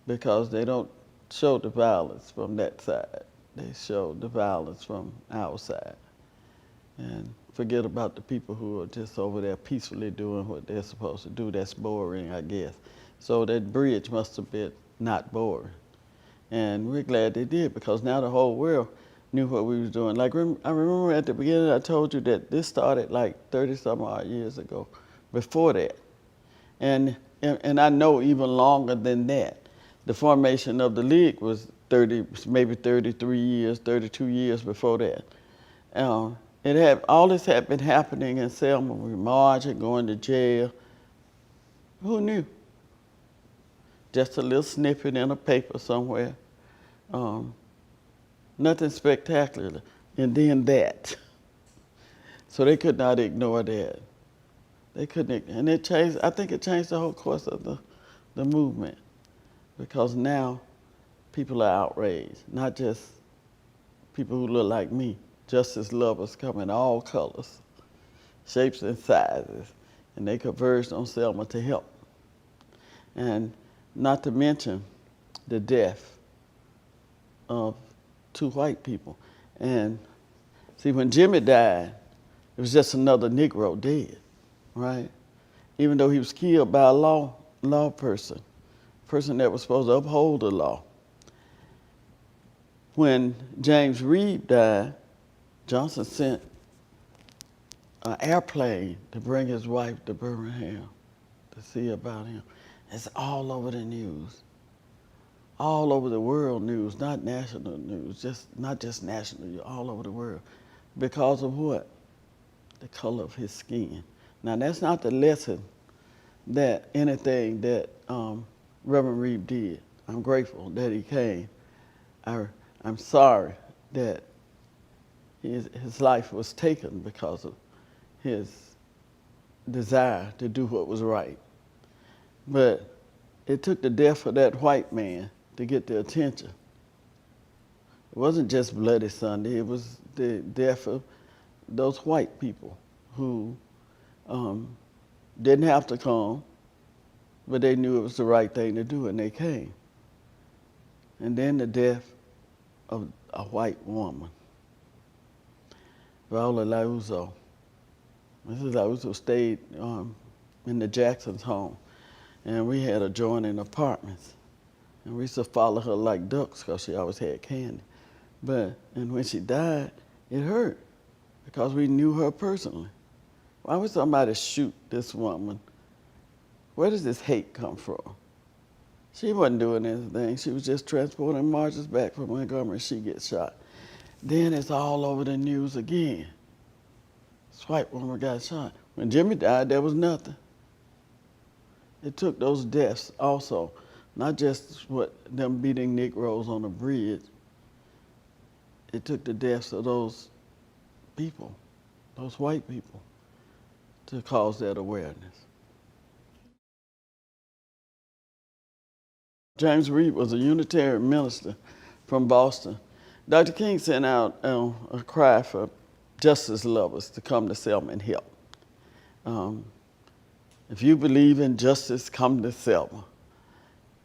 because they don't show the violence from that side. They show the violence from our side. And forget about the people who are just over there peacefully doing what they're supposed to do. That's boring, I guess. So that bridge must have been not boring. And we're glad they did, because now the whole world knew what we was doing. Like, I remember at the beginning I told you that this started like 30-some odd years ago, before that. And I know even longer than that. The formation of the league was maybe 33 years, 32 years before that. All this had been happening in Selma. We marching, going to jail. Who knew? Just a little snippet in a paper somewhere. Nothing spectacular. And then that. So they could not ignore that. They couldn't, and it changed. I think it changed the whole course of the movement, because now people are outraged, not just people who look like me. Justice lovers come in all colors, shapes, and sizes, and they converged on Selma to help. And not to mention the death of two white people. And see, when Jimmy died, it was just another Negro dead, right? Even though he was killed by a law person that was supposed to uphold the law. When James Reed died, Johnson sent an airplane to bring his wife to Birmingham to see about him. It's all over the news, all over the world news, not national news, not just national, all over the world. Because of what? The color of his skin. Now that's not the lesson that anything that Reverend Reed did. I'm grateful that he came. I'm sorry that his life was taken because of his desire to do what was right. But it took the death of that white man to get the attention. It wasn't just Bloody Sunday, it was the death of those white people who didn't have to come, but they knew it was the right thing to do, and they came. And then the death of a white woman, Viola Liuzzo. Mrs. Liuzzo stayed in the Jackson's home, and we had adjoining apartments. And we used to follow her like ducks because she always had candy. And when she died, it hurt because we knew her personally. Why would somebody shoot this woman? Where does this hate come from? She wasn't doing anything. She was just transporting marches back from Montgomery. She gets shot. Then it's all over the news again. This white woman got shot. When Jimmy died, there was nothing. It took those deaths also, not just them beating Negroes on the bridge. It took the deaths of those people, those white people, to cause that awareness. James Reed was a Unitarian minister from Boston. Dr. King sent out a cry for justice lovers to come to Selma and help. If you believe in justice, come to Selma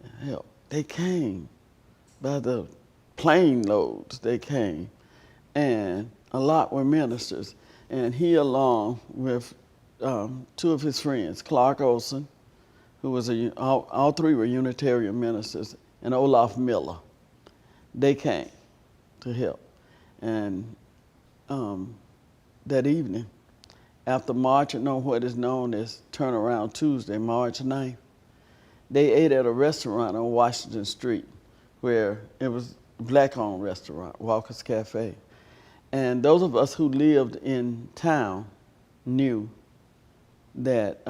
and help. They came by the plane loads, they came, and a lot were ministers. And he, along with two of his friends, Clark Olson, who was all three were Unitarian ministers, and Olaf Miller, they came to help. And that evening, after marching on what is known as Turnaround Tuesday, March 9th, they ate at a restaurant on Washington Street, where it was a black-owned restaurant, Walker's Cafe. And those of us who lived in town knew that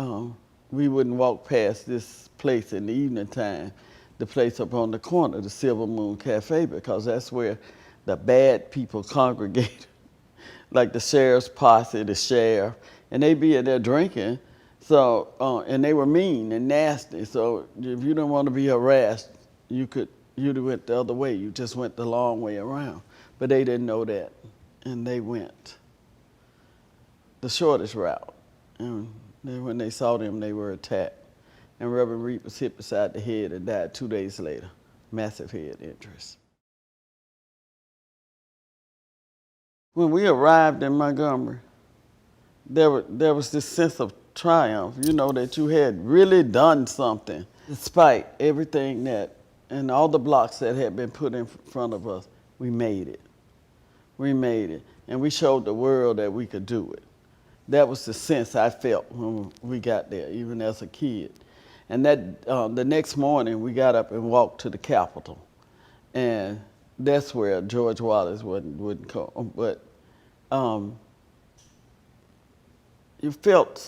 we wouldn't walk past this place in the evening time, the place up on the corner, the Silver Moon Cafe, because that's where the bad people congregate, like the sheriff's posse, the sheriff, and they be in there drinking. So, and they were mean and nasty. So if you didn't want to be harassed, you'd went the other way. You just went the long way around. But they didn't know that, and they went the shortest route. And then when they saw them, they were attacked. And Reverend Reed was hit beside the head and died 2 days later, massive head injuries. When we arrived in Montgomery, there was this sense of triumph, that you had really done something, despite everything and all the blocks that had been put in front of us. We made it. We made it. And we showed the world that we could do it. That was the sense I felt when we got there, even as a kid. And that the next morning, we got up and walked to the Capitol. And that's where George Wallace wouldn't come. But you felt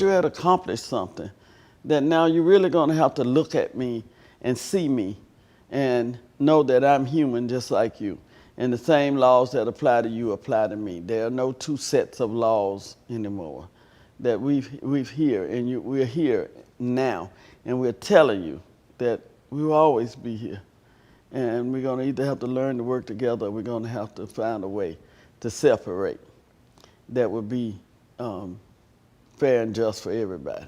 you had accomplished something, that now you're really going to have to look at me and see me and know that I'm human just like you. And the same laws that apply to you apply to me. There are no two sets of laws anymore. That we've here, and we're here now, and we're telling you that we will always be here. And we're going to either have to learn to work together, or we're going to have to find a way to separate that would be fair and just for everybody.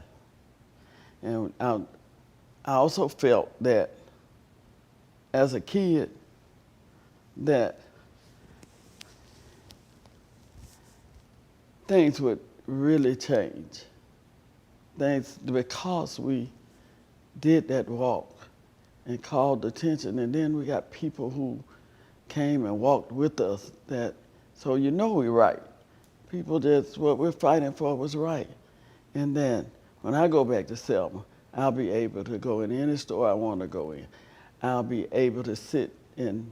And I also felt that as a kid, that things would really change. Things, because we did that walk and called attention, and then we got people who came and walked with us that, so you know we're right. People just, what we're fighting for was right. And then when I go back to Selma, I'll be able to go in any store I want to go in. I'll be able to sit in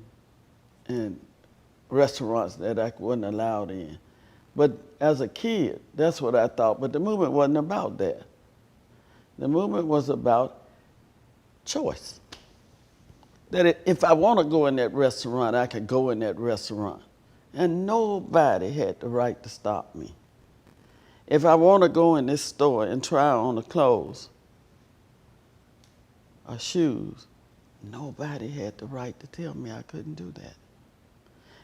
restaurants that I wasn't allowed in. But as a kid, that's what I thought. But the movement wasn't about that. The movement was about choice. That if I want to go in that restaurant, I could go in that restaurant. And nobody had the right to stop me. If I want to go in this store and try on the clothes or shoes, nobody had the right to tell me I couldn't do that.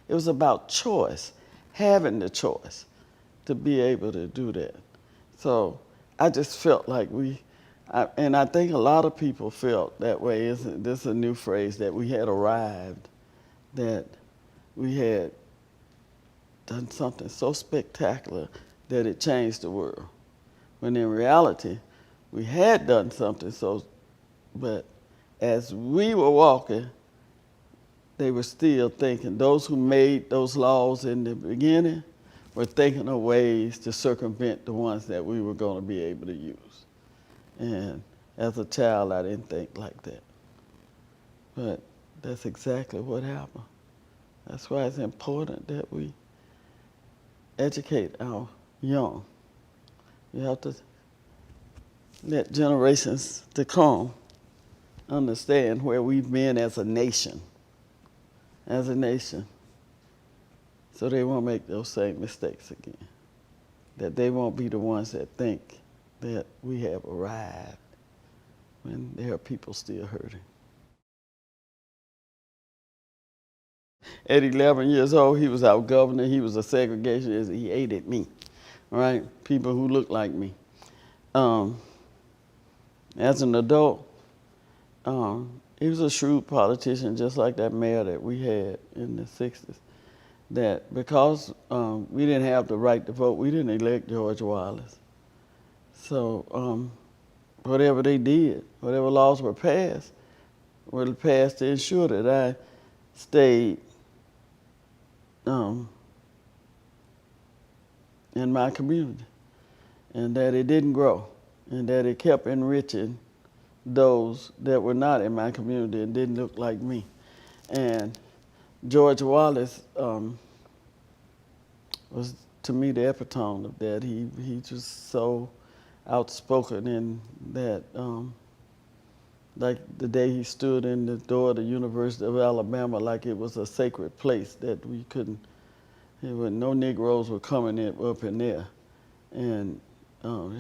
It was about choice, having the choice to be able to do that. So I just felt like and I think a lot of people felt that way. This is a new phrase, that we had arrived, that we had done something so spectacular that it changed the world. When in reality, we had done something but as we were walking, they were still thinking, those who made those laws in the beginning were thinking of ways to circumvent the ones that we were going to be able to use. And as a child, I didn't think like that. But that's exactly what happened. That's why it's important that we educate our young. You have to let generations to come understand where we've been as a nation, so they won't make those same mistakes again. That they won't be the ones that think that we have arrived when there are people still hurting. At 11 years old, he was our governor. He was a segregationist. He hated me, right? People who looked like me. As an adult, he was a shrewd politician, just like that mayor that we had in the 60s. That because we didn't have the right to vote, we didn't elect George Wallace. So whatever they did, whatever laws were passed to ensure that I stayed in my community, and that it didn't grow, and that it kept enriching those that were not in my community and didn't look like me. And George Wallace was, to me, the epitome of that. He just so outspoken in that, like the day he stood in the door of the University of Alabama like it was a sacred place that we couldn't, no Negroes were coming up in there, and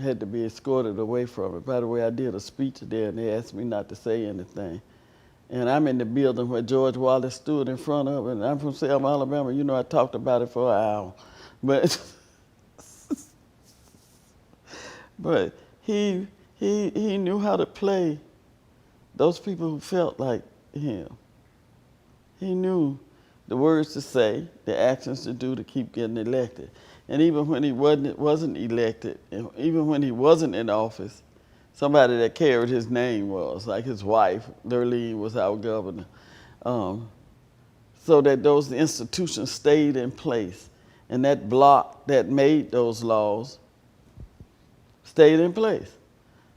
had to be escorted away from it. By the way, I did a speech there and they asked me not to say anything. And I'm in the building where George Wallace stood in front of it, and I'm from Selma, Alabama. You know, I talked about it for an hour. But he knew how to play those people who felt like him. He knew the words to say, the actions to do to keep getting elected. And even when he wasn't elected, and even when he wasn't in office, somebody that carried his name was, like his wife, Lurleen was our governor. So that those institutions stayed in place, and that block that made those laws stayed in place.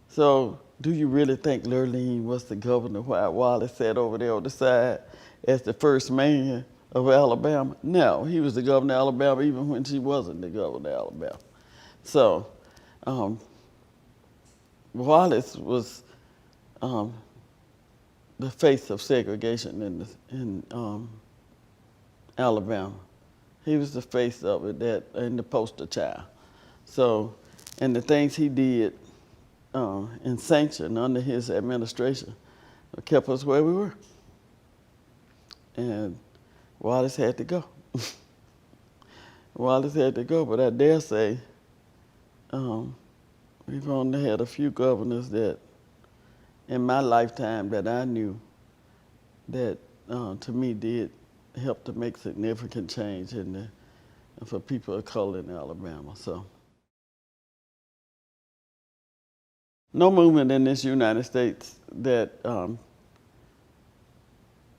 So do you really think Lurleen was the governor while Wallace sat over there on the side as the first man of Alabama? No, he was the governor of Alabama even when she wasn't the governor of Alabama. So Wallace was the face of segregation in Alabama. He was the face of it, and the poster child. So, and the things he did and sanctioned under his administration kept us where we were. And Wallace had to go. Wallace had to go, but I dare say we've only had a few governors that, in my lifetime, that I knew that to me did helped to make significant change for people of color in Alabama. So, no movement in this United States that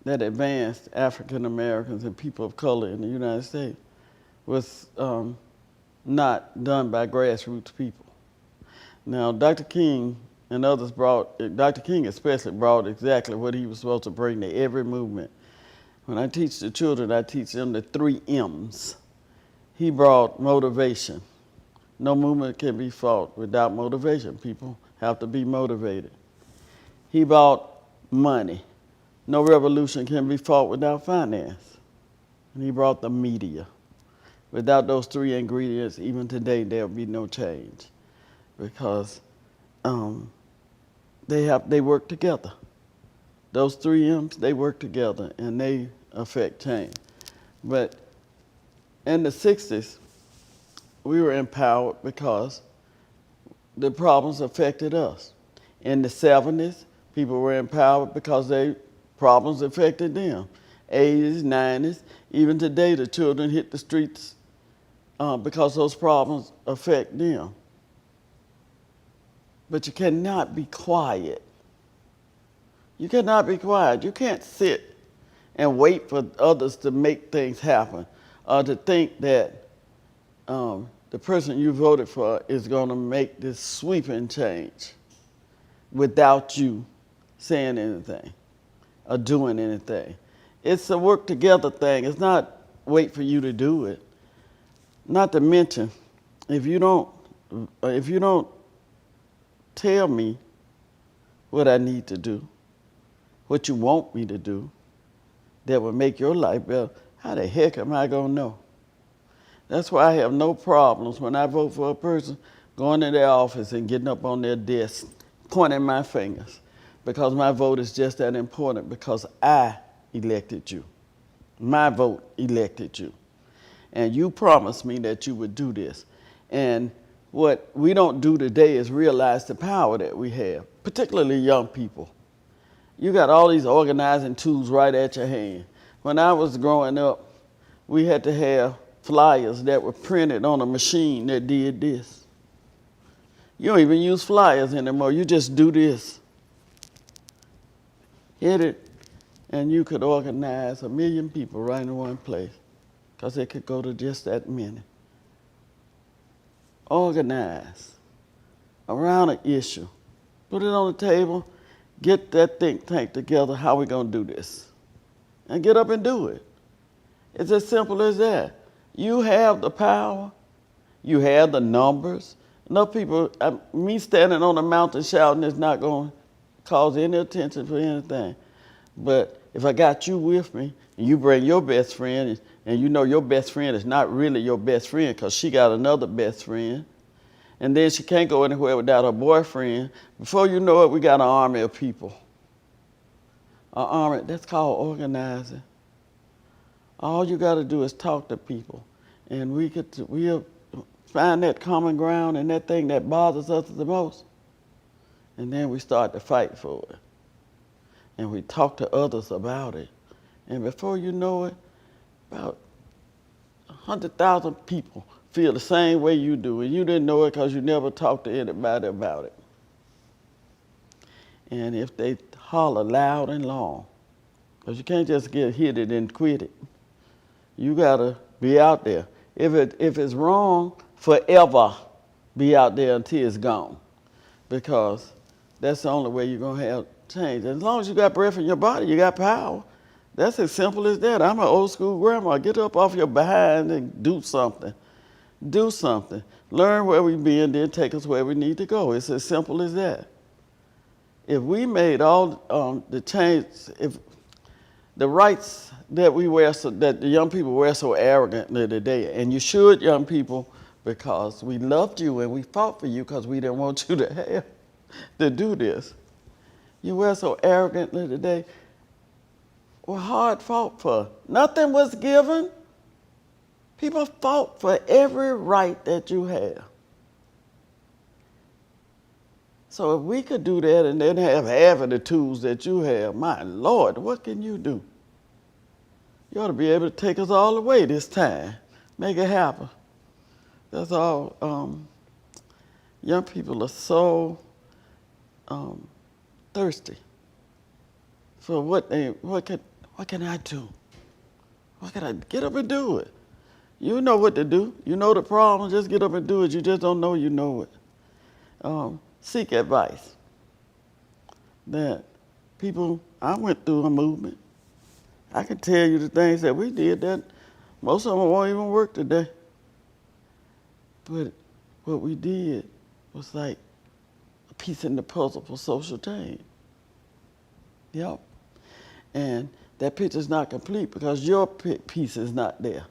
advanced African Americans and people of color in the United States was not done by grassroots people. Now, Dr. King and others Dr. King especially brought exactly what he was supposed to bring to every movement. When I teach the children, I teach them the 3 M's. He brought motivation. No movement can be fought without motivation. People have to be motivated. He brought money. No revolution can be fought without finance. And he brought the media. Without those 3 ingredients, even today, there'll be no change, because they work together. Those 3 M's, they work together, and they affect change. But in the 60s, we were empowered because the problems affected us. In the 70s, people were empowered because problems affected them. 80s, 90s, even today, the children hit the streets because those problems affect them. But you cannot be quiet. You cannot be quiet. You can't sit and wait for others to make things happen, or to think that the person you voted for is going to make this sweeping change without you saying anything or doing anything. It's a work together thing. It's not wait for you to do it. Not to mention, if you don't tell me what I need to do, what you want me to do, that will make your life better, how the heck am I going to know? That's why I have no problems when I vote for a person going to their office and getting up on their desk, pointing my fingers, because my vote is just that important, because I elected you. My vote elected you. And you promised me that you would do this. And what we don't do today is realize the power that we have, particularly young people. You got all these organizing tools right at your hand. When I was growing up, we had to have flyers that were printed on a machine that did this. You don't even use flyers anymore. You just do this. Hit it, and you could organize 1 million people right in one place, because it could go to just that many. Organize around an issue. Put it on the table. Get that think tank together. How we going to do this? And get up and do it. It's as simple as that. You have the power. You have the numbers. Enough people, me standing on a mountain shouting is not going to cause any attention for anything. But if I got you with me, and you bring your best friend, and you know your best friend is not really your best friend because she got another best friend, and then she can't go anywhere without her boyfriend, before you know it, we got an army of people. An army, that's called organizing. All you got to do is talk to people, and we'll find that common ground and that thing that bothers us the most, and then we start to fight for it. And we talk to others about it. And before you know it, about 100,000 people feel the same way you do, and you didn't know it because you never talked to anybody about it. And if they holler loud and long, because you can't just get hit it and quit it. You gotta be out there. If it's wrong, forever be out there until it's gone, because that's the only way you're gonna have change. As long as you got breath in your body, you got power. That's as simple as that. I'm an old school grandma. Get up off your behind and do something. Do something. Learn where we be and then take us where we need to go. It's as simple as that. If we made all the change, if the rights that we wear, that the young people wear so arrogantly today, and you should, young people, because we loved you and we fought for you because we didn't want you to have to do this. You wear so arrogantly today. Were hard fought for. Nothing was given. People fought for every right that you have. So if we could do that and then have half of the tools that you have, my Lord, what can you do? You ought to be able to take us all the way this time. Make it happen. That's all. Young people are so thirsty for what can I do? What can I get up and do it? You know what to do. You know the problem. Just get up and do it. You just don't know you know it. Seek advice. That people, I went through a movement. I can tell you the things that we did that most of them won't even work today. But what we did was like a piece in the puzzle for social change. Yep. And that picture's not complete because your piece is not there.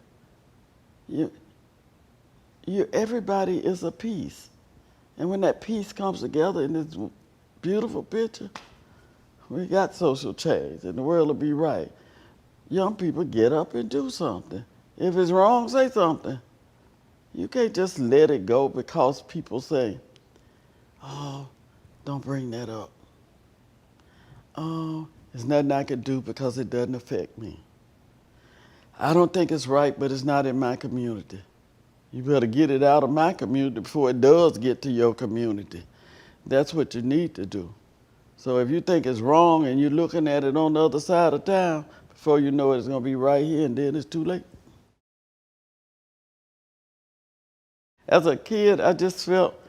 Everybody is a piece. And when that piece comes together in this beautiful picture, we got social change and the world will be right. Young people, get up and do something. If it's wrong, say something. You can't just let it go because people say, oh, don't bring that up. Oh, there's nothing I can do because it doesn't affect me. I don't think it's right, but it's not in my community. You better get it out of my community before it does get to your community. That's what you need to do. So if you think it's wrong and you're looking at it on the other side of town, before you know it, it's going to be right here, and then it's too late. As a kid, I just felt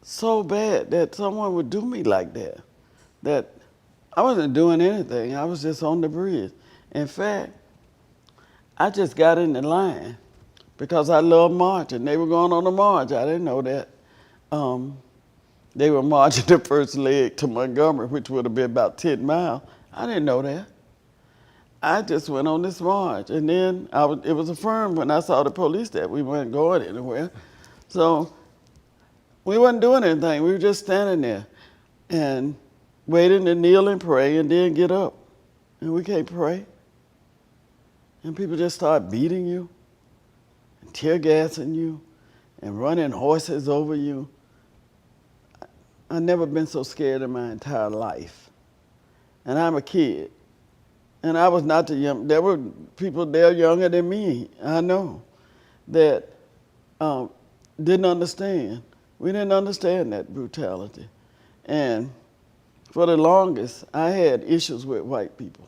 so bad that someone would do me like that. That I wasn't doing anything. I was just on the bridge. In fact, I just got in the line because I love marching. They were going on a march. I didn't know that. They were marching the first leg to Montgomery, which would have been about 10 miles. I didn't know that. I just went on this march. And then it was affirmed when I saw the police that we weren't going anywhere. So we wasn't doing anything. We were just standing there and waiting to kneel and pray and then get up. And we can't pray. And people just start beating you and tear gassing you and running horses over you. I've never been so scared in my entire life. And I'm a kid. And I was not the young, there were people there younger than me, I know, that didn't understand. We didn't understand that brutality. And for the longest, I had issues with white people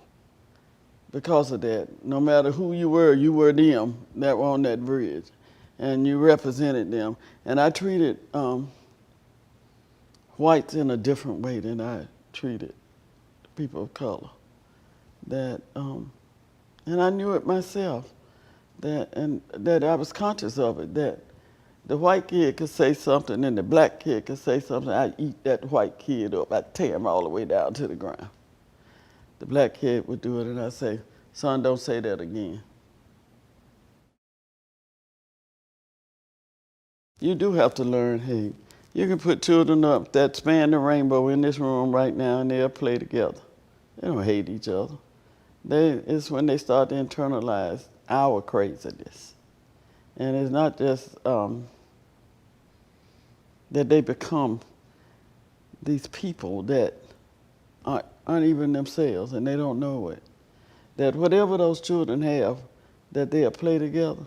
because of that. No matter who you were them that were on that bridge. And you represented them. And I treated whites in a different way than I treated people of color. That, and I knew it myself, that I was conscious of it, that the white kid could say something and the black kid could say something, I'd eat that white kid up, I'd tear him all the way down to the ground. The black kid would do it and I'd say, son, don't say that again. You do have to learn, hey, you can put children up that span the rainbow in this room right now and they'll play together. They don't hate each other. It's when they start to internalize our craziness. And it's not just that they become these people that aren't even themselves and they don't know it. That whatever those children have, that they'll play together.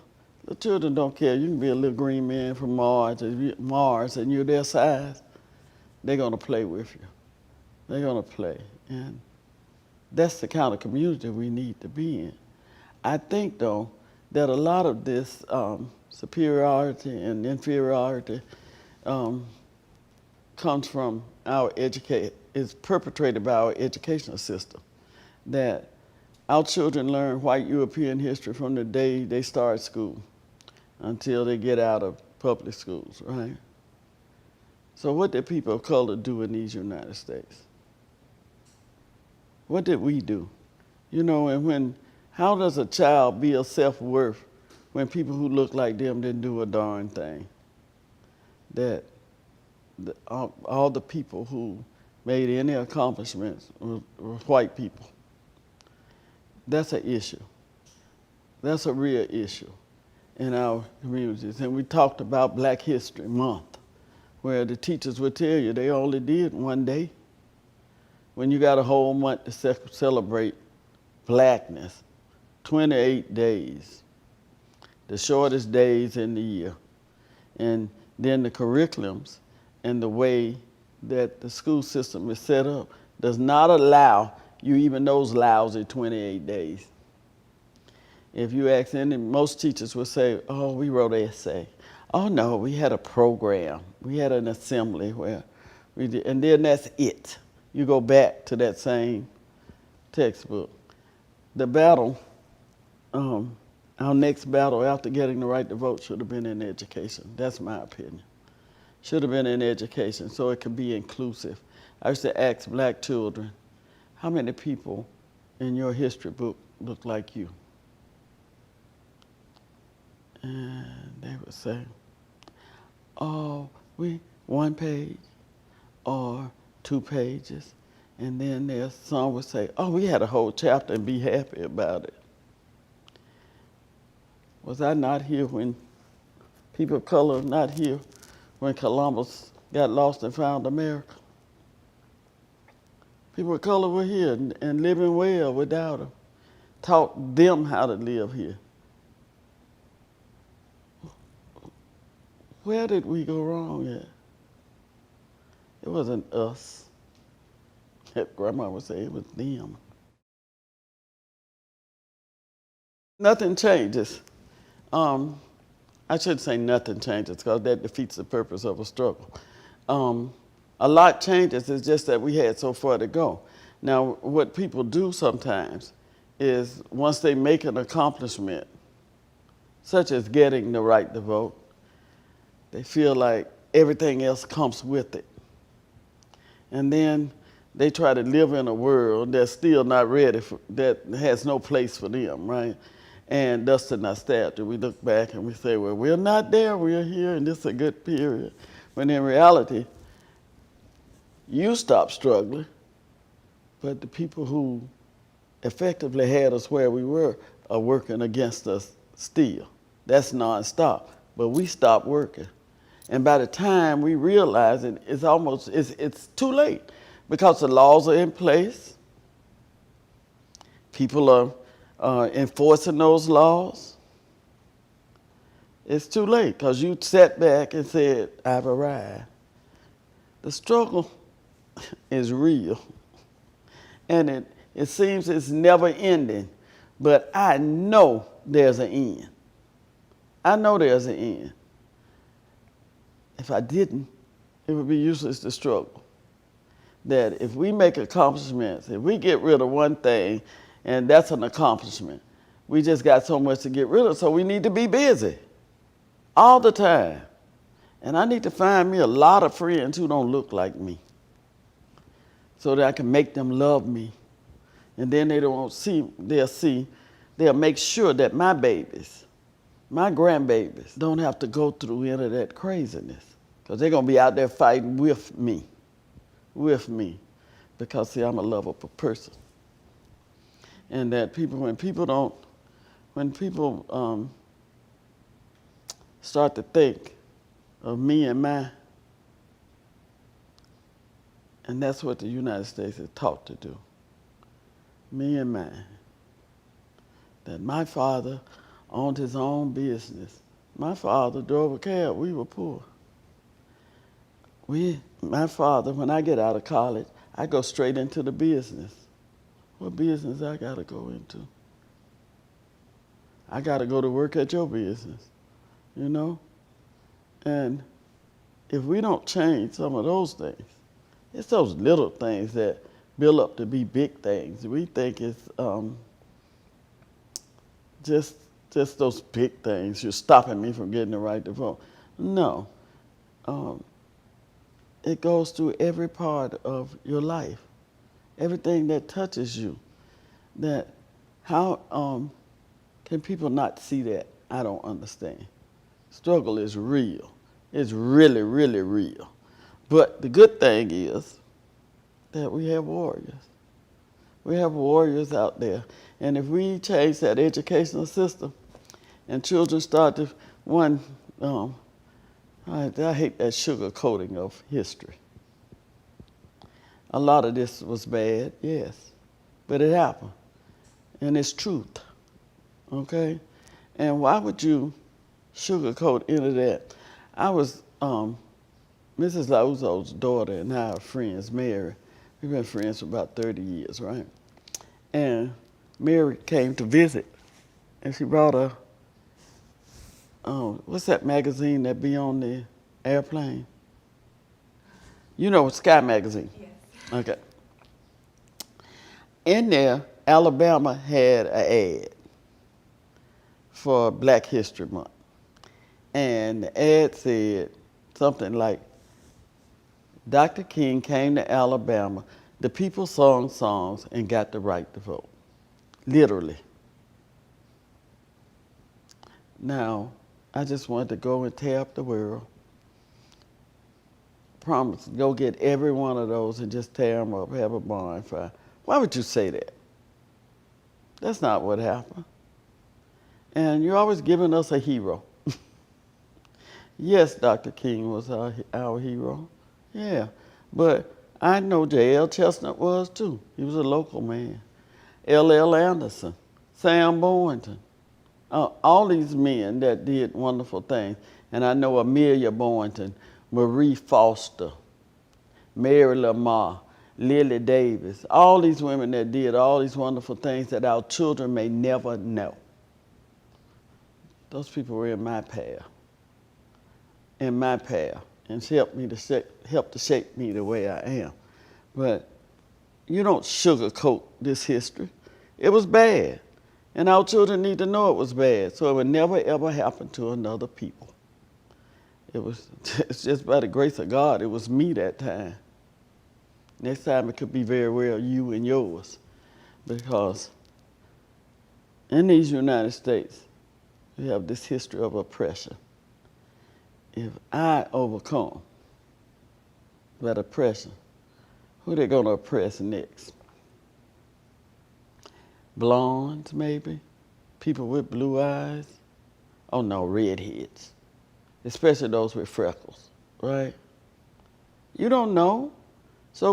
The children don't care. You can be a little green man from Mars and you're their size. They're going to play with you. They're going to play. And that's the kind of community we need to be in. I think, though, that a lot of this superiority and inferiority comes from is perpetrated by our educational system. That our children learn white European history from the day they start school until they get out of public schools, right? So what did people of color do in these United States? What did we do? You know, and how does a child build self-worth when people who look like them didn't do a darn thing? That all the people who made any accomplishments were white people. That's an issue. That's a real issue in our communities. And we talked about Black History Month, where the teachers would tell you they only did one day. When you got a whole month to celebrate blackness, 28 days, the shortest days in the year. And then the curriculums and the way that the school system is set up does not allow you even those lousy 28 days. If you ask any, most teachers will say, oh, we wrote an essay. Oh no, we had a program. We had an assembly where we did, and then that's it. You go back to that same textbook. The battle, our next battle after getting the right to vote should have been in education. That's my opinion. Should have been in education so it could be inclusive. I used to ask black children, how many people in your history book look like you? And they would say, oh, one page or 2 pages. And then there's some would say, oh, we had a whole chapter and be happy about it. Was I not here when people of color not here when Columbus got lost and found America? People of color were here and living well without him. Taught them how to live here. Where did we go wrong at? It wasn't us. Grandma would say it was them. Nothing changes. I should say nothing changes because that defeats the purpose of a struggle. A lot changes, it's just that we had so far to go. Now, what people do sometimes is once they make an accomplishment, such as getting the right to vote, they feel like everything else comes with it. And then they try to live in a world that's still not ready, that has no place for them, right? And thus the nostalgia, we look back and we say, well, we're not there, we're here, and this is a good period. When in reality, you stopped struggling, but the people who effectively had us where we were are working against us still. That's nonstop, but we stopped working. And by the time we realize it, it's too late because the laws are in place. People are enforcing those laws. It's too late because you sat back and said, I've arrived. The struggle is real. And it seems it's never ending, but I know there's an end. I know there's an end. If I didn't, it would be useless to struggle. That if we make accomplishments, if we get rid of one thing, and that's an accomplishment, we just got so much to get rid of, so we need to be busy all the time. And I need to find me a lot of friends who don't look like me so that I can make them love me. And then they'll make sure that my babies, my grandbabies, don't have to go through any of that craziness because they're going to be out there fighting with me, because, see, I'm a lovable person. And that when people start to think of me and mine, and that's what the United States is taught to do, me and mine. That my father owned his own business. My father drove a cab, we were poor. My father, when I get out of college, I go straight into the business. What business I gotta go into? I gotta go to work at your business, you know? And if we don't change some of those things, it's those little things that build up to be big things. We think it's just those big things. You're stopping me from getting the right to vote. No. It goes through every part of your life, everything that touches you. That how can people not see that? I don't understand. Struggle is real. It's really, really real. But the good thing is that we have warriors. We have warriors out there. And if we change that educational system and children start to, I hate that sugar coating of history. A lot of this was bad, yes, but it happened. And it's truth. okay? And why would you sugarcoat any of that? I was Mrs. Lauzo's daughter and I are friends, Mary. We've been friends for about 30 years, right? And Mary came to visit, and she brought a, what's that magazine that be on the airplane? You know, Sky Magazine. Yes. Okay. In there, Alabama had an ad for Black History Month. And the ad said something like, Dr. King came to Alabama, the people sung songs and got the right to vote. Literally. Now, I just wanted to go and tear up the world. Promise to go get every one of those and just tear them up, have a bonfire. Why would you say that? That's not what happened. And you're always giving us a hero. Yes, Dr. King was our hero. Yeah. But I know J.L. Chestnut was too. He was a local man. L.L. Anderson, Sam Boynton, all these men that did wonderful things. And I know Amelia Boynton, Marie Foster, Mary Lamar, Lily Davis, all these women that did all these wonderful things that our children may never know. Those people were in my path, and helped to shape me the way I am. But you don't sugarcoat this history. It was bad, and our children need to know it was bad, so it would never ever happen to another people. It's just by the grace of God, it was me that time. Next time it could be very well you and yours, because in these United States, we have this history of oppression. If I overcome that oppression, who are they going to oppress next? Blondes, maybe? People with blue eyes? Oh no, redheads. Especially those with freckles, right? You don't know. So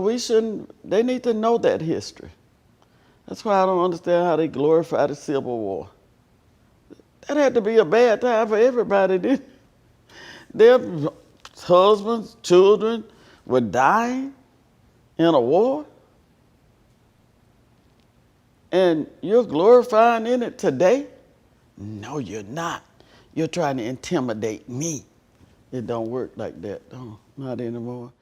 they need to know that history. That's why I don't understand how they glorify the Civil War. That had to be a bad time for everybody, didn't it? Their husbands, children were dying in a war. And you're glorifying in it today? No, you're not. You're trying to intimidate me. It don't work like that, no, not anymore.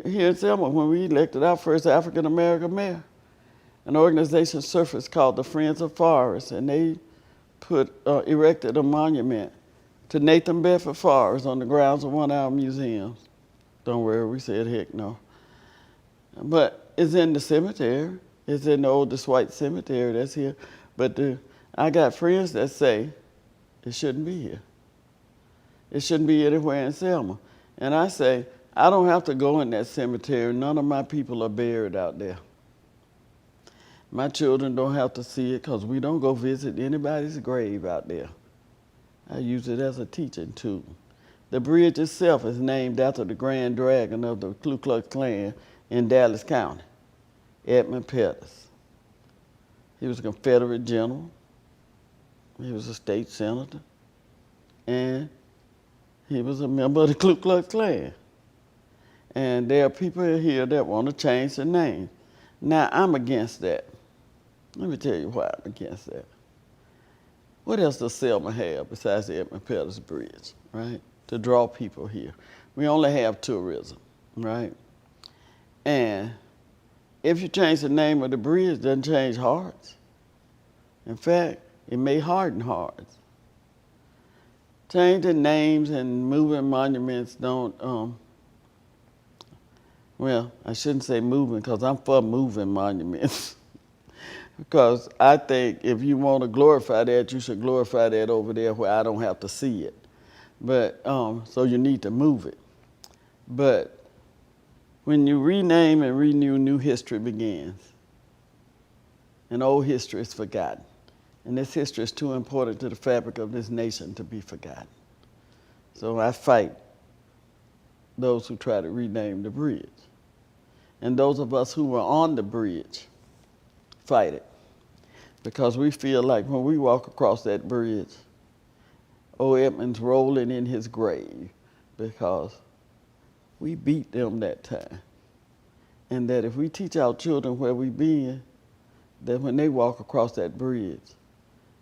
Here in Selma, when we elected our first African-American mayor, an organization surfaced called the Friends of Forest, and they erected a monument to Nathan Bedford Forrest on the grounds of one of our museums. Don't worry, we said heck no. But it's in the cemetery. It's in the oldest white cemetery that's here. But I got friends that say it shouldn't be here. It shouldn't be anywhere in Selma. And I say, I don't have to go in that cemetery. None of my people are buried out there. My children don't have to see it because we don't go visit anybody's grave out there. I use it as a teaching tool. The bridge itself is named after the Grand Dragon of the Ku Klux Klan in Dallas County, Edmund Pettus. He was a Confederate general. He was a state senator. And he was a member of the Ku Klux Klan. And there are people here that want to change the name. Now, I'm against that. Let me tell you why I'm against that. What else does Selma have besides the Edmund Pettus Bridge, right? To draw people here. We only have tourism, right? And if you change the name of the bridge, it doesn't change hearts. In fact, it may harden hearts. Changing names and moving monuments don't, well, I shouldn't say moving because I'm for moving monuments. Because I think if you want to glorify that, you should glorify that over there where I don't have to see it. But, so you need to move it. But when you rename and renew, new history begins. And old history is forgotten. And this history is too important to the fabric of this nation to be forgotten. So I fight those who try to rename the bridge. And those of us who were on the bridge, fight it. because we feel like when we walk across that bridge, old Edmund's rolling in his grave because we beat them that time. And that if we teach our children where we been, that when they walk across that bridge,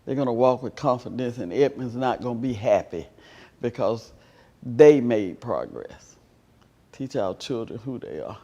they're going to walk with confidence, and Edmund's not going to be happy because they made progress. Teach our children who they are.